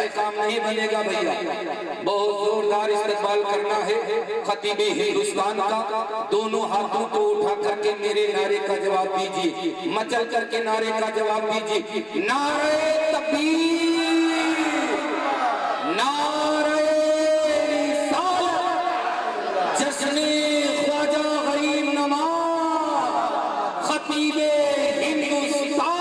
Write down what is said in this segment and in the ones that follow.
ایسے کام نہیں بنے گا بھیا، بہت زوردار استقبال کرنا ہے خطیب ہندوستان کا. دونوں ہاتھوں کو اٹھا کر کے میرے نعرے کا جواب دیجئے، مچل کر کے نعرے کا جواب دیجئے. نعرہ تکبیر، نعرہ رسالت، جشن خواجہ غریب نواز خطیب ہندوستان.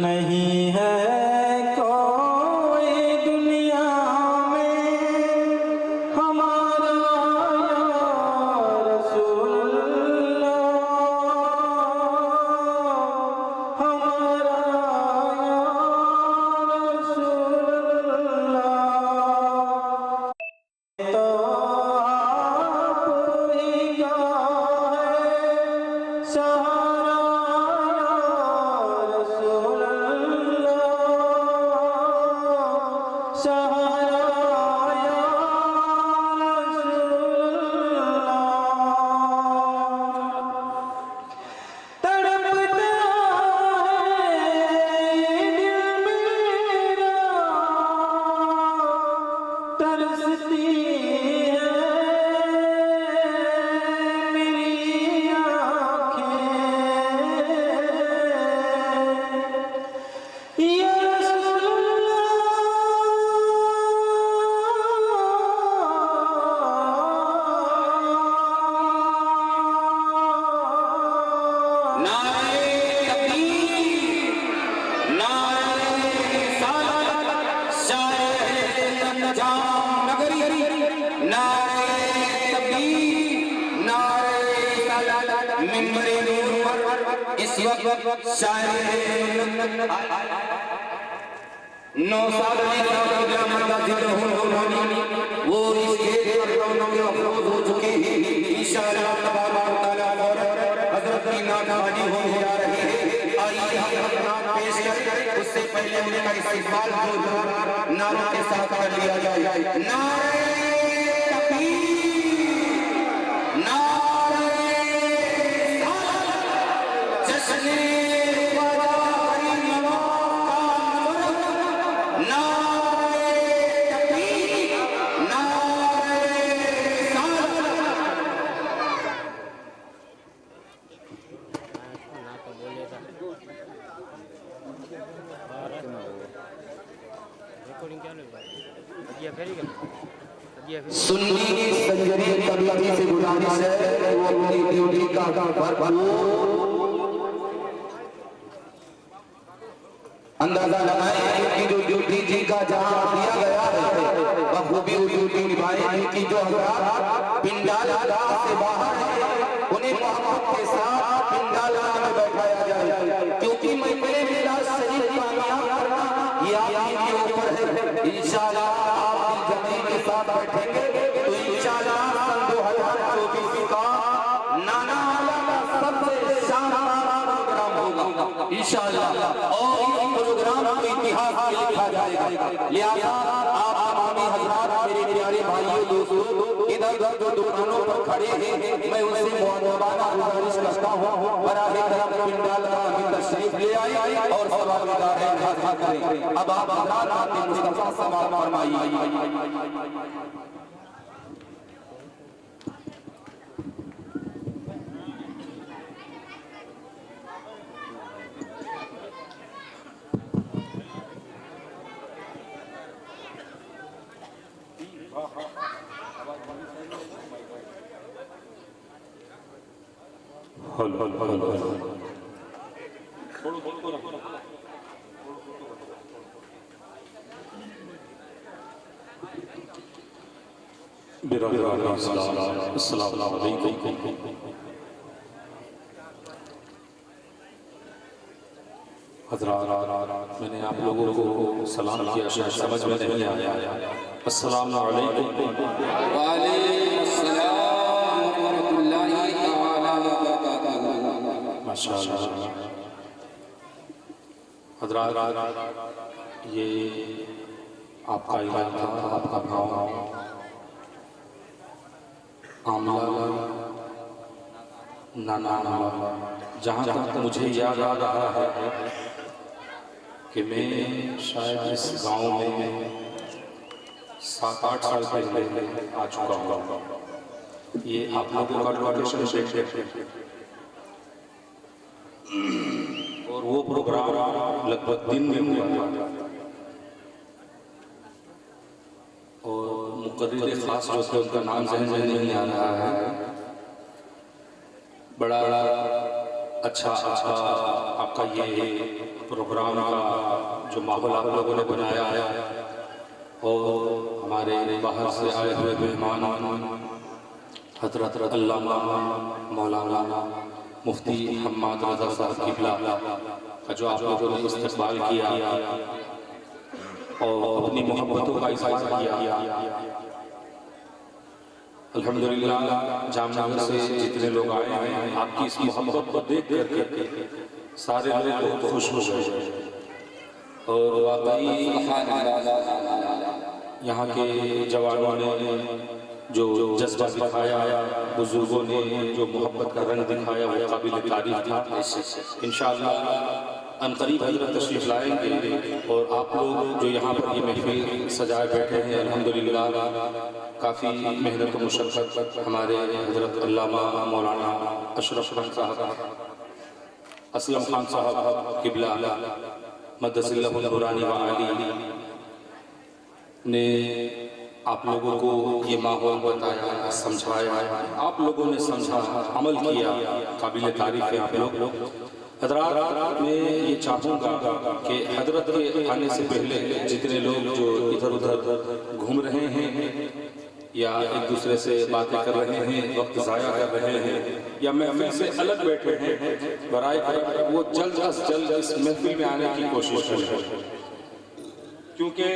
نہیں ہے کوئی دنیا میں ہمارا یا رسول اللہ، ہمارا یا رسول اللہ. تو آپ ہی کا ہے سہارا یا رسول اللہ، سہارا یا رسول اللہ. تڑپتا ہے دل میرا، ترستی ہے میری آنکھیں، یا رسول اللہ. نعرہ تکبیر، نعرہ رسالت، شاعر نجام نگری. نعرہ تکبیر، نعرہ رسالت. منبر نور پر اس وقت شاعر نوساد وہ اس کے پرونوں میں افروز ہو چکے ہیں. انشاءاللہ تبارک و تعالی حضرت کی نعت حاضر ہونے جا رہی ہے. آئیے ہم اپنا نعت پیش کریں، اس سے پہلے ان کا استقبال جو نعروں کے ساتھ کر لیا جائے. نعرہ تکبیر، نعرہ رسالت، جشن خواجہ غریب نواز کا نعرہ تکبیر، نعرہ رسالت. سنی سنجری کبھی سے گزارش ہے وہ اپنی ڈیوٹی کا اندازہ لگائیں ان کی جو ڈیوٹی جی کا جہاں دیا گیا ہے بخوبی وہ ڈیوٹی نبھائیں. ان کی جو حضرات پنڈال سے باہر ہیں انہیں محبت کے ساتھ پنڈال میں بیٹھایا جائے، کیونکہ محفل میلاد شریف کامیاب کرنا یہ آپ کے اوپر ہے. انشاءاللہ آپ جمعی کے ساتھ بیٹھیں گے تو انشاءاللہ سن 2024 کا نانا والا کا سب سے شاندار پروگرام ہوگا انشاءاللہ، اور اس پروگرام کو اتحاد سے لکھا جائے گا. لہذا آپ تمامی حضرات میرے پیارے بھائیوں دوستوں ادھر جو دکانوں پر کھڑے ہیں میں ان سے مؤدبانہ گزارش کرتا ہوں براہ کرم پنڈال میں تشریف لے آئے اور ثوابدار خاصا کریں. اب آپ حضرات مصطفیٰ سماعت فرمائیے. السلام علیکم. حضرات میں نے آپ لوگوں کو سلام کیا، شاید سمجھ میں نہیں آیا. السلام علیکم. وعلیکم السلام ورحمۃ اللہ تعالی وبرکاتہ. ماشاءاللہ. حضرات یہ آپ کا علاقہ، آپ کا گاؤں آملہ نانا، جہاں تک مجھے یاد آ رہا ہے کہ میں شاید اس گاؤں میں 7-8 سال پہلے آ چکا ہوں. یہ آپ لوگوں کا لوکیشن دیکھتے اور وہ پروگرام لگ بھگ دن میں ہوا تھا اور مقرر خاص جو تھے ان کا نام ذہن میں نہیں آ رہا ہے. بڑا اچھا آپ کا یہ پروگرام کا جو ماحول آپ لوگوں نے بنایا ہے اور ہمارے باہر سے آئے ہوئے مہمان حضرت علامہ مولانا مفتی حماد رضا صاحب قبلہ کا جو آپ لوگوں نے استقبال کیا اور اپنی محبتوں کا اظہار کیا. الحمدللہ جامعہ سے جتنے لوگ آئے ہیں آپ کی اس محبت کو دیکھ کر سارے لوگ بہت خوش ہو گئے اور واقعی یہاں کے جوانوں نے جو جذبہ دکھایا، بزرگوں نے جو محبت کا رنگ دکھایا وہ قابل تعریف تھا. انشاءاللہ عنقریب حضرت تشریف لائیں گے اور آپ لوگ جو یہاں پر یہ محفل سجائے بیٹھے ہیں الحمدللہ کافی محنت و مشقت ہمارے حضرت علامہ مولانا اشرف خان صاحب، اسلم خان صاحب قبلہ مدث اللہ النورانی وعلی نے آپ لوگوں کو یہ ماحول بتایا، سمجھایا، آپ لوگوں نے سمجھا، عمل کیا، قابل تعریف ہے آپ لوگ. حضرات میں یہ چاہوں گا کہ حضرت کے آنے سے پہلے جتنے لوگ جو ادھر ادھر گھوم رہے ہیں یا ایک دوسرے سے باتیں کر رہے ہیں، وقت ضائع کر رہے ہیں یا محفل سے الگ بیٹھے ہیں، برائے کرم وہ جلد از جلد اس محفل میں آنے کی کوشش کریں، کیونکہ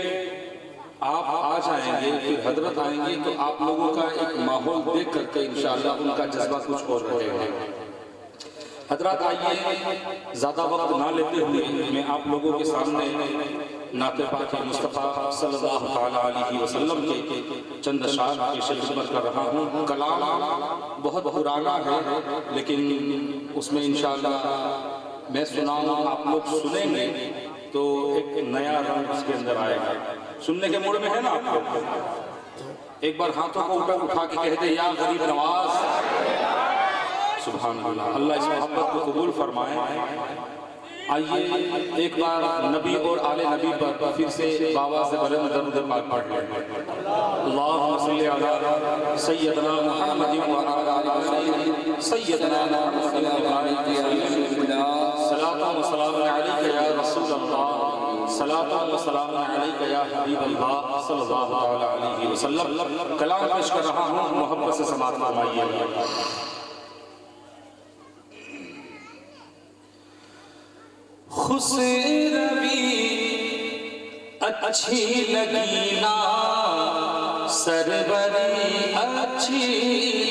آپ آ جائیں گے پھر حضرت آئیں گے تو آپ لوگوں کا ایک ماحول دیکھ کر کے انشاءاللہ ان کا جذبہ کچھ اور رہے گا. حضرات آئیے زیادہ وقت نہ لیتے ہوئے میں آپ لوگوں کے سامنے نعت پاک مصطفیٰ صلی اللہ علیہ وسلم کے چند اشعار کی خدمت کر رہا ہوں. کلام بہت پرانا ہے لیکن اس میں انشاءاللہ میں سناؤں، آپ لوگ سنیں گے تو ایک نیا رنگ اس کے اندر آئے گا. سننے کے موڈ میں ہے نا آپ لوگ؟ ایک بار ہاتھوں کو اوپر اٹھا کے کہہ دے یا غریب نواز. سبحان اللہ، اللہ اس محبت کو قبول فرمائے. آئیے ایک بار نبی اور آل نبی پر پھر سے بآواز بلند درود پاک پڑھ لیں. اللہم صلی علی سیدنا محمد وعلی سیدنا محمد صلاۃ و سلام علیک یا رسول اللہ، صلاۃ و سلام علیک یا حبیب اللہ صلی اللہ علیہ وسلم. کلام پیش کر رہا ہوں، محبت سے سماعت فرمائیے. خسروی اچھی لگی نا، سروری اچھی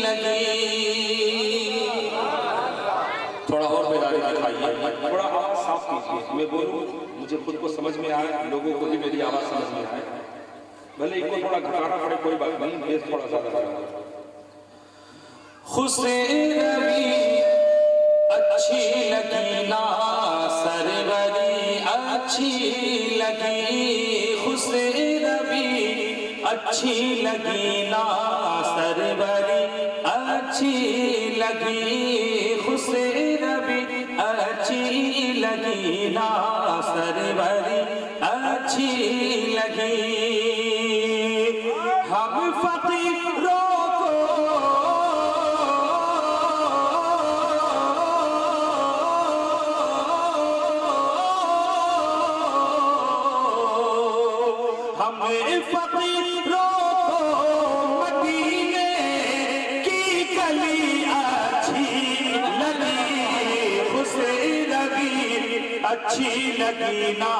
لگی. تھوڑا اور بیداری دکھائیے، تھوڑا آواز صاف کیجیے. میں بولوں مجھے خود کو سمجھ میں آئے، لوگوں کو بھی میری آواز سمجھ میں آئے. بھلے ایک کو تھوڑا گھٹانا پڑے کوئی بات نہیں، بیس تھوڑا زیادہ لگا. خسروی اچھی لگی نا، سروری اچھی لگی. خسروی اچھی لگی نا، سروری اچھی لگی. خسروی اچھی لگی نا، سروری اچھی لگی. ہم فقیروں فقیروں کو مدینے کی گلی اچھی لگی. خسروی اچھی لگی نا،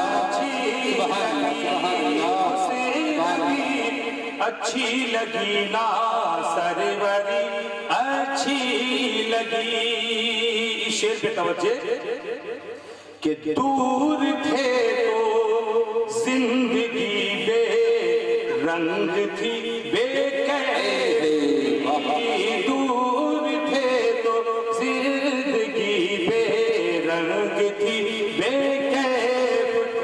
اچھی لگی. خسروی اچھی لگی نا، سروری اچھی لگی. شعر پہ توجہ کہ دور تھے تو تھی بے کیف دور تھے تو زندگی بے رنگ تھی بے کیف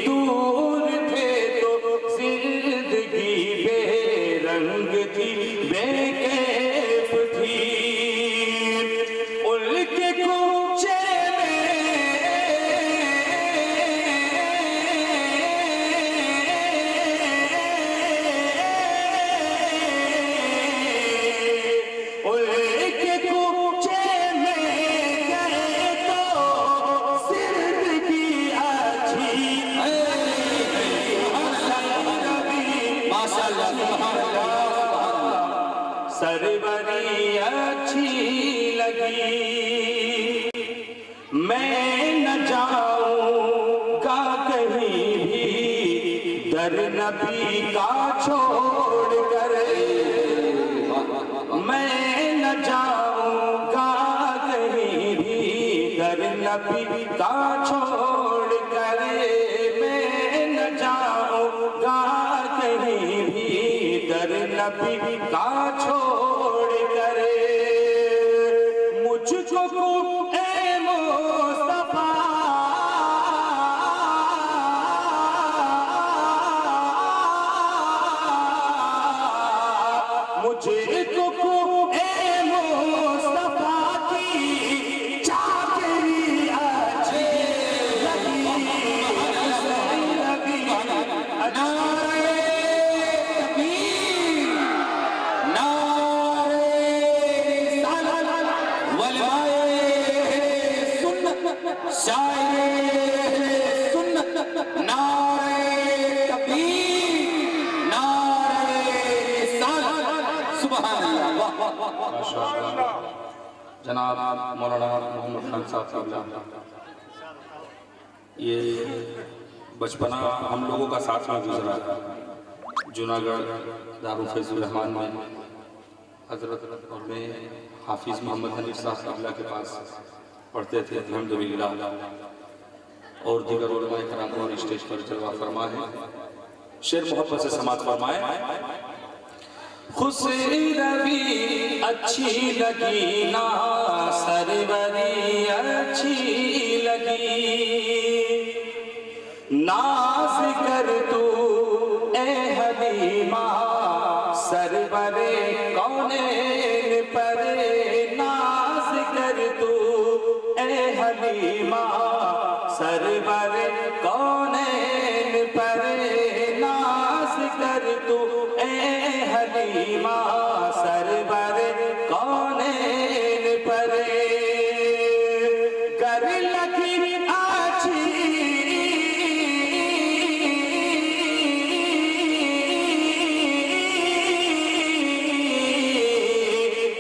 دور تھے تو زندگی بے رنگ تھی بے کیف تھی ان کے کوچے سربری اچھی لگی میں نہ جاؤں گا کہیں بھی در نبی کا چھوڑ کر میں نہ جاؤں گا کہیں بھی در نبی کا چھوڑ کر میں نہ جاؤں گا کہیں بھی در نبی کا چھوڑ کر مجھ کو اے مصطفیٰ مجھے کو اے مصطفیٰ کی چاکری اچھی لگی جناب مولانا محمد خان صاحب یہ بچپنا ہم لوگوں کا ساتھ میں گزرا جوناگڑھ دارالفیض الرحمان میں حضرت اور میں حافظ محمد حنیف صاحب کے پاس پڑھتے تھے الحمدللہ اور دیگر علماء کرام نے اسٹیج پر جلوہ فرمائے شعر محبت سے سماعت فرمائے خوشروی اچھی لگی نا سروری اچھی لگی ناز کر تو اے حلیمہ سرور کونین پر ناز کر تو اے حلیمہ سرور کونین پر ناز کر تو اے حلیمہ سرور کونین پر گر لگی اچھی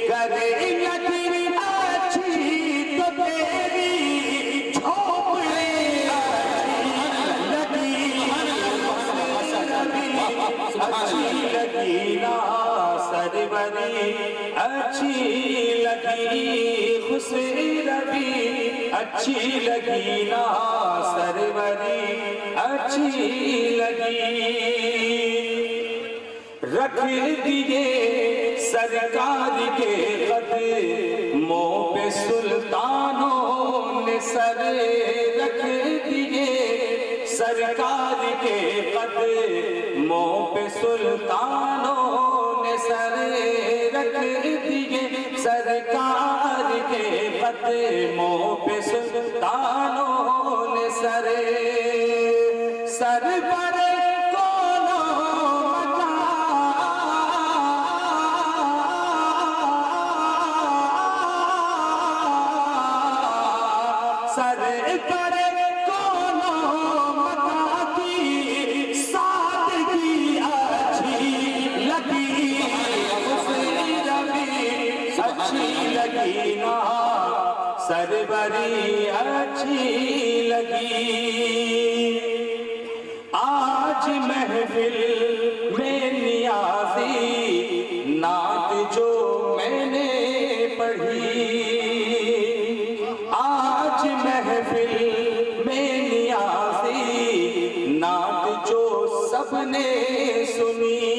گر لگی اچھی تو تیری جھوپڑی لگی اچھی لگی نا سروری اچھی لگی خوشروی اچھی لگی نا سروری اچھی لگی رکھ دیے سرکار کے قدموں پہ سلطانوں نے سر رکھ دیے سرکار کے قدموں پہ سلطانوں نے سر رکھ دیے سرکار کے قدموں پہ سلطانوں نے سر پر سر پر کونو متا کی سادگی اچھی لگی اچھی لگی نا سروری اچھی لگی آج محفل میں نیازی نعت جو میں نے پڑھی آج محفل میں نیازی نعت جو سب نے سنی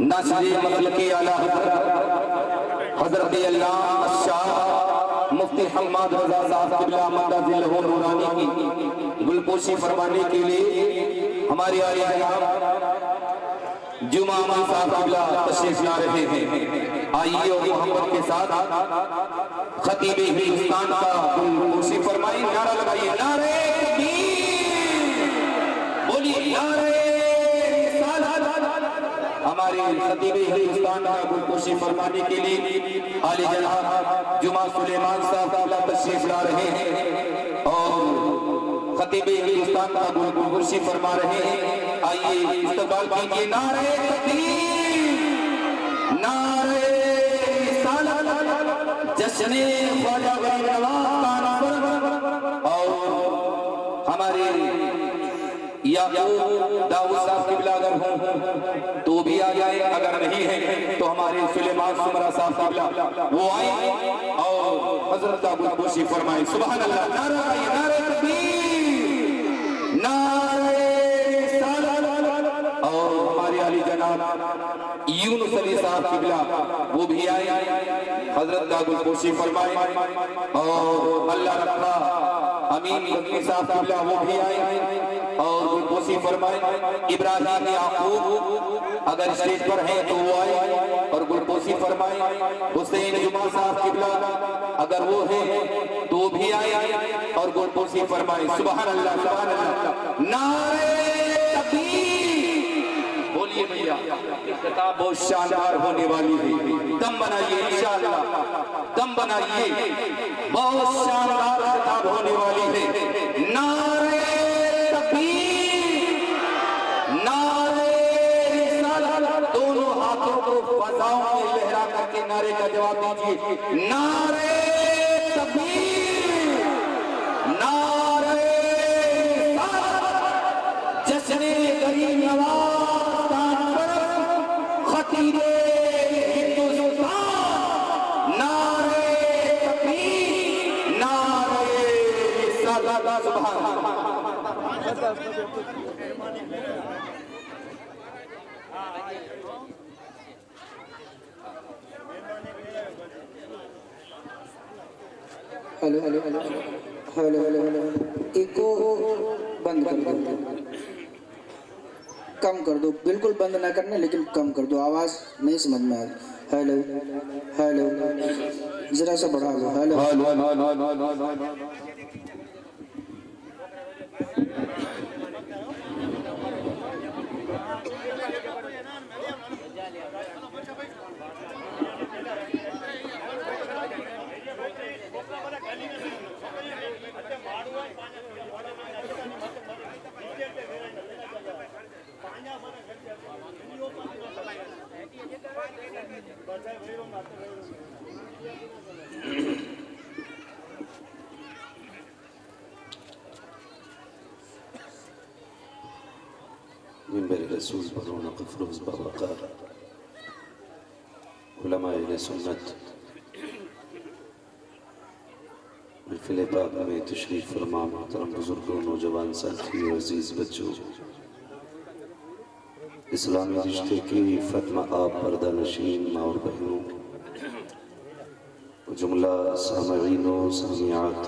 ناصر مخلوق اعلیٰ حضرت علامہ الشاہ مفتی حماد رضا صاحب قبلہ مدہ ذلہ نورانی کی گلپوشی فرمانے کے لیے ہمارے عالی جناب جمعہ امان صاحب قبلہ تشریف لا رہے ہیں. آئیے اور محمد کے ساتھ خطیب ہندوستان کا گلپوشی فرمائیں. نعرہ لگائیے نعرہ تکبیر، بولیے نعرہ رسالت. ہمارے خطیب ہندوستان کا گلپوشی فرمانے کے لیے عالی جناب جمعہ سلیمان صاحب قبلہ تشریف لا رہے ہیں اور خطیب ہندوستان کا گلپوشی فرما رہے ہیں. آئیے استقبال کیجئے. نعرہ تکبیر، نعرہ رسالت، جشن خواجہ غریب نواز کانفرنس. اور ہمارے یعقوب داؤد صاحب قبلہ اگر ہوں تو بھی آ جائیں، اگر نہیں ہیں تو ہمارے سلیمان سمرہ صاحب قبلہ وہ آئیں اور حضرت کا گلپوشی فرمائیں. سبحان اللہ. نعرہ آئیے نعرہ تکبیر، نعرہ رسالت. اور ہمارے علی جناب یونس علی صاحب قبلہ وہ بھی آئیں، حضرت کا گلپوشی فرمائیں. اور اللہ رکھا امین لکھنی صاحب قبلہ وہ بھی آئیں اور گلپوشی فرمائیں. ابراہیم یعقوب اگر اسٹیج پر ہیں تو وہ آئیں اور گلپوشی فرمائیں. حسین جمعہ صاحب قبلہ اگر وہ ہیں تو بھی آئیں اور گلپوشی فرمائیں. سبحان اللہ سبحان اللہ. نعرہ تکبیر، بولیے بھیا کتاب بہت شاندار ہونے والی ہے. دم بنائیے انشاءاللہ، دم بنائیے، بہت شاندار کتاب ہونے والی ہے. نعرہ تکبیر، نعرہ رسالت. دونوں ہاتھوں کو فضاؤں میں لہرا کر کے نعرے کا جواب دیجیے. نعرہ تکبیر، نعرہ رسالت، جشن غریب نواز کانفرنس، خطیب ہندوستان. نعرہ تکبیر، نعرہ رسالت. سبحان اللہ. Hello hello hello hello hello hello. Echo بند کر دو، کم کر دو. بالکل بند نہ کرنا لیکن کم کر دو، آواز نہیں سمجھ میں آ رہی. ہیلو ہیلو، ذرا سا بڑھا دو. ہیلو. منبر رسول پر رونق افروز باوقار علماء اہل سنت محفل پاک میں تشریف فرما محترم بزرگوں، نوجوان ساتھی اور عزیز بچوں، اسلامی رشتے کی فتمہ آپ پردہ نشین ماں اور بہنوں، جملہ سامعین و سامعات،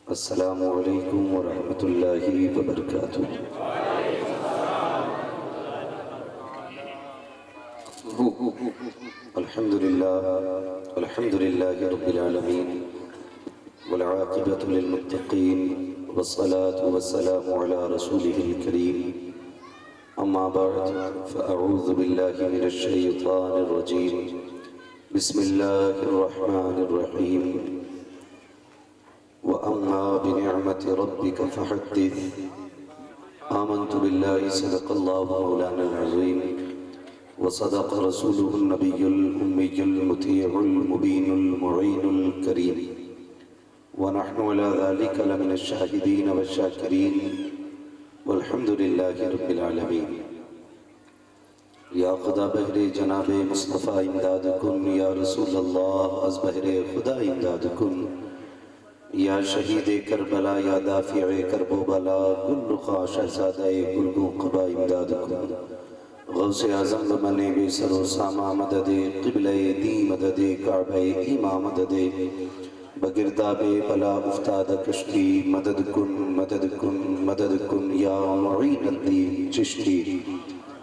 السلام علیکم ورحمۃ اللہ وبرکاتہ. الحمد لله رب العالمين والعاقبة للمتقين والصلاة والسلام على رسوله الكريم. أما بعد فأعوذ بالله من الشيطان الرجيم. بسم الله الرحمن الرحيم. وأما بنعمة ربك فحدث. آمنت بالله صدق الله مولانا العظيم وصدق رسوله النبي الأمي المطيع المبين المعين الكريم، ونحن على ذلك لمن الشاهدين والشاكرين والحمد لله رب العالمين. یا خدا بہر جناب مصطفیٰ امداد کن، یا رسول اللہ از بہر خدا امداد کن، یا شہید کربلا، یا دافع کرب و بلا، گل رخا شہزادہ گلگوں قبا امداد کن. غوث اعظم بمنے بے سر و سامہ مدد قبلہ دی مدد کعبہ ایمہ مدد بگرداب بلا افتاد کشتی مدد کن مدد کن مدد کن یا معین الدین چشتی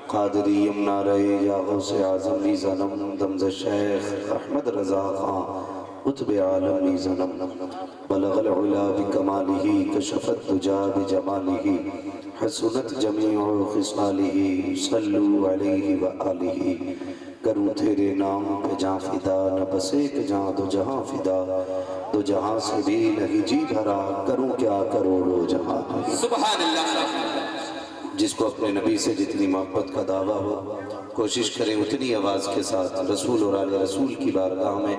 قادری یمنا رہے یا غوث اعظم نیزنم دمز شیخ احمد رضا خان قطب عالم نیزنم بلغ العلا بکمالہ کشفت دجا بجمالہ حسنت جمیع خصالہ صلو علیہ وآلہ کروں تیرے نام پہ جاں فدا نہ بس ایک جاں دو جہاں فدا دو جہاں سے بھی نہیں جی بھرا کروں کیا کروڑو جہاں سبحان اللہ جس کو اپنے نبی سے جتنی محبت کا دعویٰ ہو کوشش کریں اتنی آواز کے ساتھ رسول اور آل رسول کی بارگاہ میں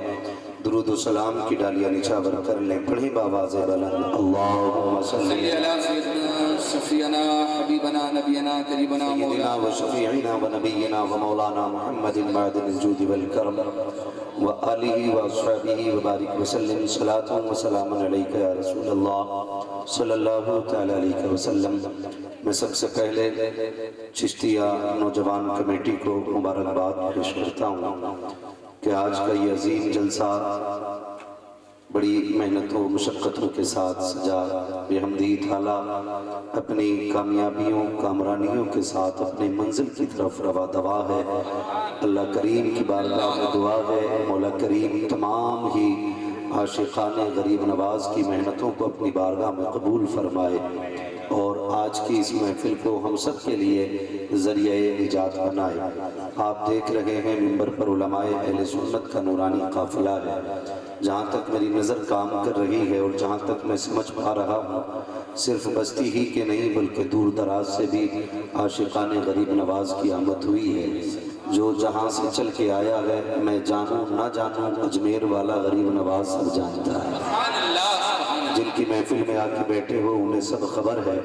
درود و سلام کی ڈالیاں نچھاور کر لیں پڑھیں بآواز بلند اللہم صلی علی سیدنا شفیعنا حبیبنا نبینا قریبنا سیدنا و شفیعنا و نبینا و مولانا محمد معدن الجود والکرم و آلہ و اصحابہ و بارک وسلم صلاة و سلام علیکہ یا رسول اللہ صلی اللہ تعالی علیہ وسلم میں سب سے پہلے چشتیہ نوجوان کمیٹی کو مبارکباد پیش کرتا ہوں کہ آج کا یہ عظیم جلسہ بڑی محنتوں و مشقتوں کے ساتھ سجا بحمدی تعالیٰ اپنی کامیابیوں کامرانیوں کے ساتھ اپنی منزل کی طرف روا دوا ہے اللہ کریم کی بارگاہ میں دعا ہے مولا کریم تمام ہی عاشقان غریب نواز کی محنتوں کو اپنی بارگاہ میں قبول فرمائے اور آج کی اس محفل کو ہم سب کے لیے ذریعہ نجات بنائے آپ دیکھ رہے ہیں ممبر پر علماء اہل سنت کا نورانی قافلہ ہے جہاں تک میری نظر کام کر رہی ہے اور جہاں تک میں سمجھ پا رہا ہوں صرف بستی ہی کے نہیں بلکہ دور دراز سے بھی عاشقان غریب نواز کی آمد ہوئی ہے جو جہاں سے چل کے آیا ہے میں جانوں نہ جانوں اجمیر والا غریب نواز سب جانتا ہے جن کی محفل میں آ کے بیٹھے ہو انہیں سب خبر ہے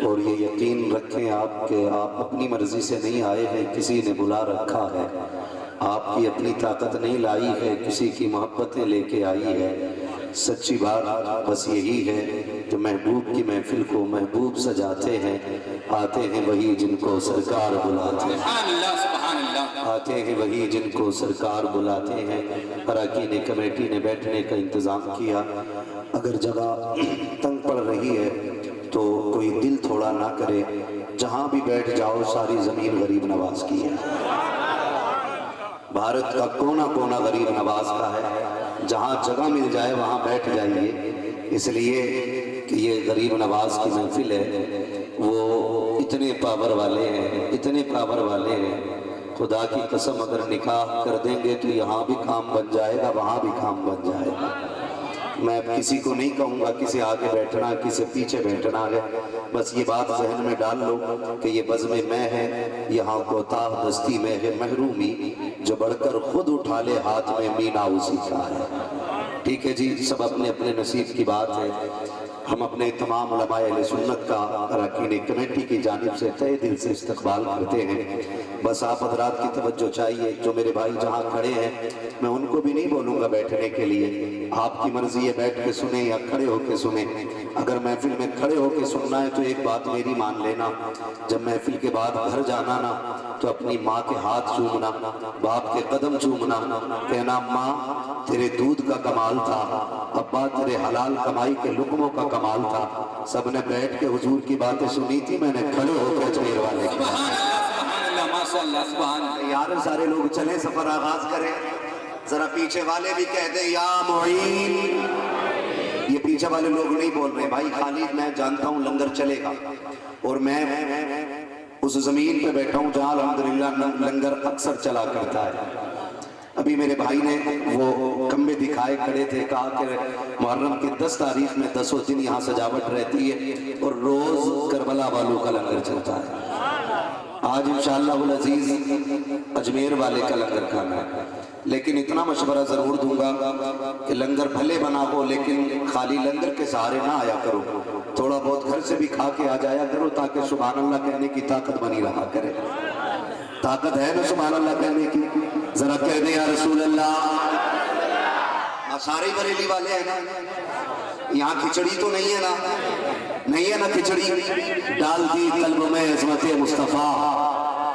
اور یہ یقین رکھیں آپ کہ آپ اپنی مرضی سے نہیں آئے ہیں کسی نے بلا رکھا ہے آپ کی اپنی طاقت نہیں لائی ہے کسی کی محبتیں لے کے آئی ہے سچی بات بس یہی ہے کہ محبوب کی محفل کو محبوب سجاتے ہیں آتے ہیں وہی جن کو سرکار بلاتے ہیں آتے ہیں وہی جن کو سرکار بلاتے ہیں اراکین کمیٹی نے بیٹھنے کا انتظام کیا اگر جگہ تنگ پڑ رہی ہے تو کوئی دل تھوڑا نہ کرے جہاں بھی بیٹھ جاؤ ساری زمین غریب نواز کی ہے بھارت کا کونا کونا غریب نواز کا ہے جہاں جگہ مل جائے وہاں بیٹھ جائیے اس لیے کہ یہ غریب نواز کی محفل ہے وہ اتنے پاور والے ہیں اتنے پاور والے ہیں خدا کی قسم اگر نکاح کر دیں گے تو یہاں بھی کام بن جائے گا وہاں بھی کام بن جائے گا میں اب کسی کو نہیں کہوں گا کسی آگے بیٹھنا کسی پیچھے بیٹھنا ہے بس یہ بات ذہن میں ڈال لو کہ یہ بزم میں ہے یہاں کوتاہ دستی میں ہے محرومی جو بڑھ کر خود اٹھا لے ہاتھ میں مینا اسی کا ہے ٹھیک ہے جی سب اپنے اپنے نصیب کی بات ہے ہم اپنے تمام علماء اہل سنت کا اراکین کمیٹی کی جانب سے تہہ دل سے استقبال کرتے ہیں بس آپ حضرات کی توجہ چاہیے جو میرے بھائی جہاں کھڑے ہیں میں ان کو بھی نہیں بولوں گا بیٹھنے کے لیے آپ کی مرضی ہے بیٹھ کے سنیں یا کھڑے ہو کے سنیں اگر محفل میں کھڑے ہو کے سننا ہے تو ایک بات میری مان لینا جب محفل کے بعد گھر جانا نا تو اپنی ماں کے ہاتھ چومنا باپ کے قدم چومنا کہنا ماں تیرے دودھ کا کمال تھا ابا تیرے حلال کمائی کے لقموں کا کمال تھا سب نے بیٹھ کے حضور کی باتیں سنی تھی میں نے کھڑے ہو کے اجمیر والے کی یار سارے لوگ چلیں سفر آغاز کریں ذرا پیچھے والے بھی کہہ دیں یا معین یہ پیچھے والے لوگ نہیں بول رہے بھائی خالد میں جانتا ہوں لنگر چلے گا اور میں اس زمین پہ بیٹھا ہوں جہاں الحمدللہ لنگر اکثر چلا کرتا ہے ابھی میرے بھائی نے وہ کمبے دکھائے کھڑے تھے کہا کہ محرم کی 10 تاریخ میں 10 دن یہاں سجاوٹ رہتی ہے اور روز کربلا والوں کا لنگر چلتا ہے آج انشاءاللہ العزیز اجمیر والے کا لنگر کھانا ہے لیکن اتنا مشورہ ضرور دوں گا کہ لنگر بھلے بنا ہو لیکن خالی لنگر کے سہارے نہ آیا کرو تھوڑا بہت گھر سے بھی کھا کے آ جایا کرو تاکہ سبحان اللہ کہنے کی طاقت بنی رہا کرے طاقت ہے نا سبحان اللہ کہنے کی ذرا کہہ دیں یا رسول اللہ سارے بریلی والے ہیں نا یہاں کھچڑی تو نہیں ہے نا نہیں ہے نا کھچڑی ڈال دی قلب میں عظمت مصطفیٰ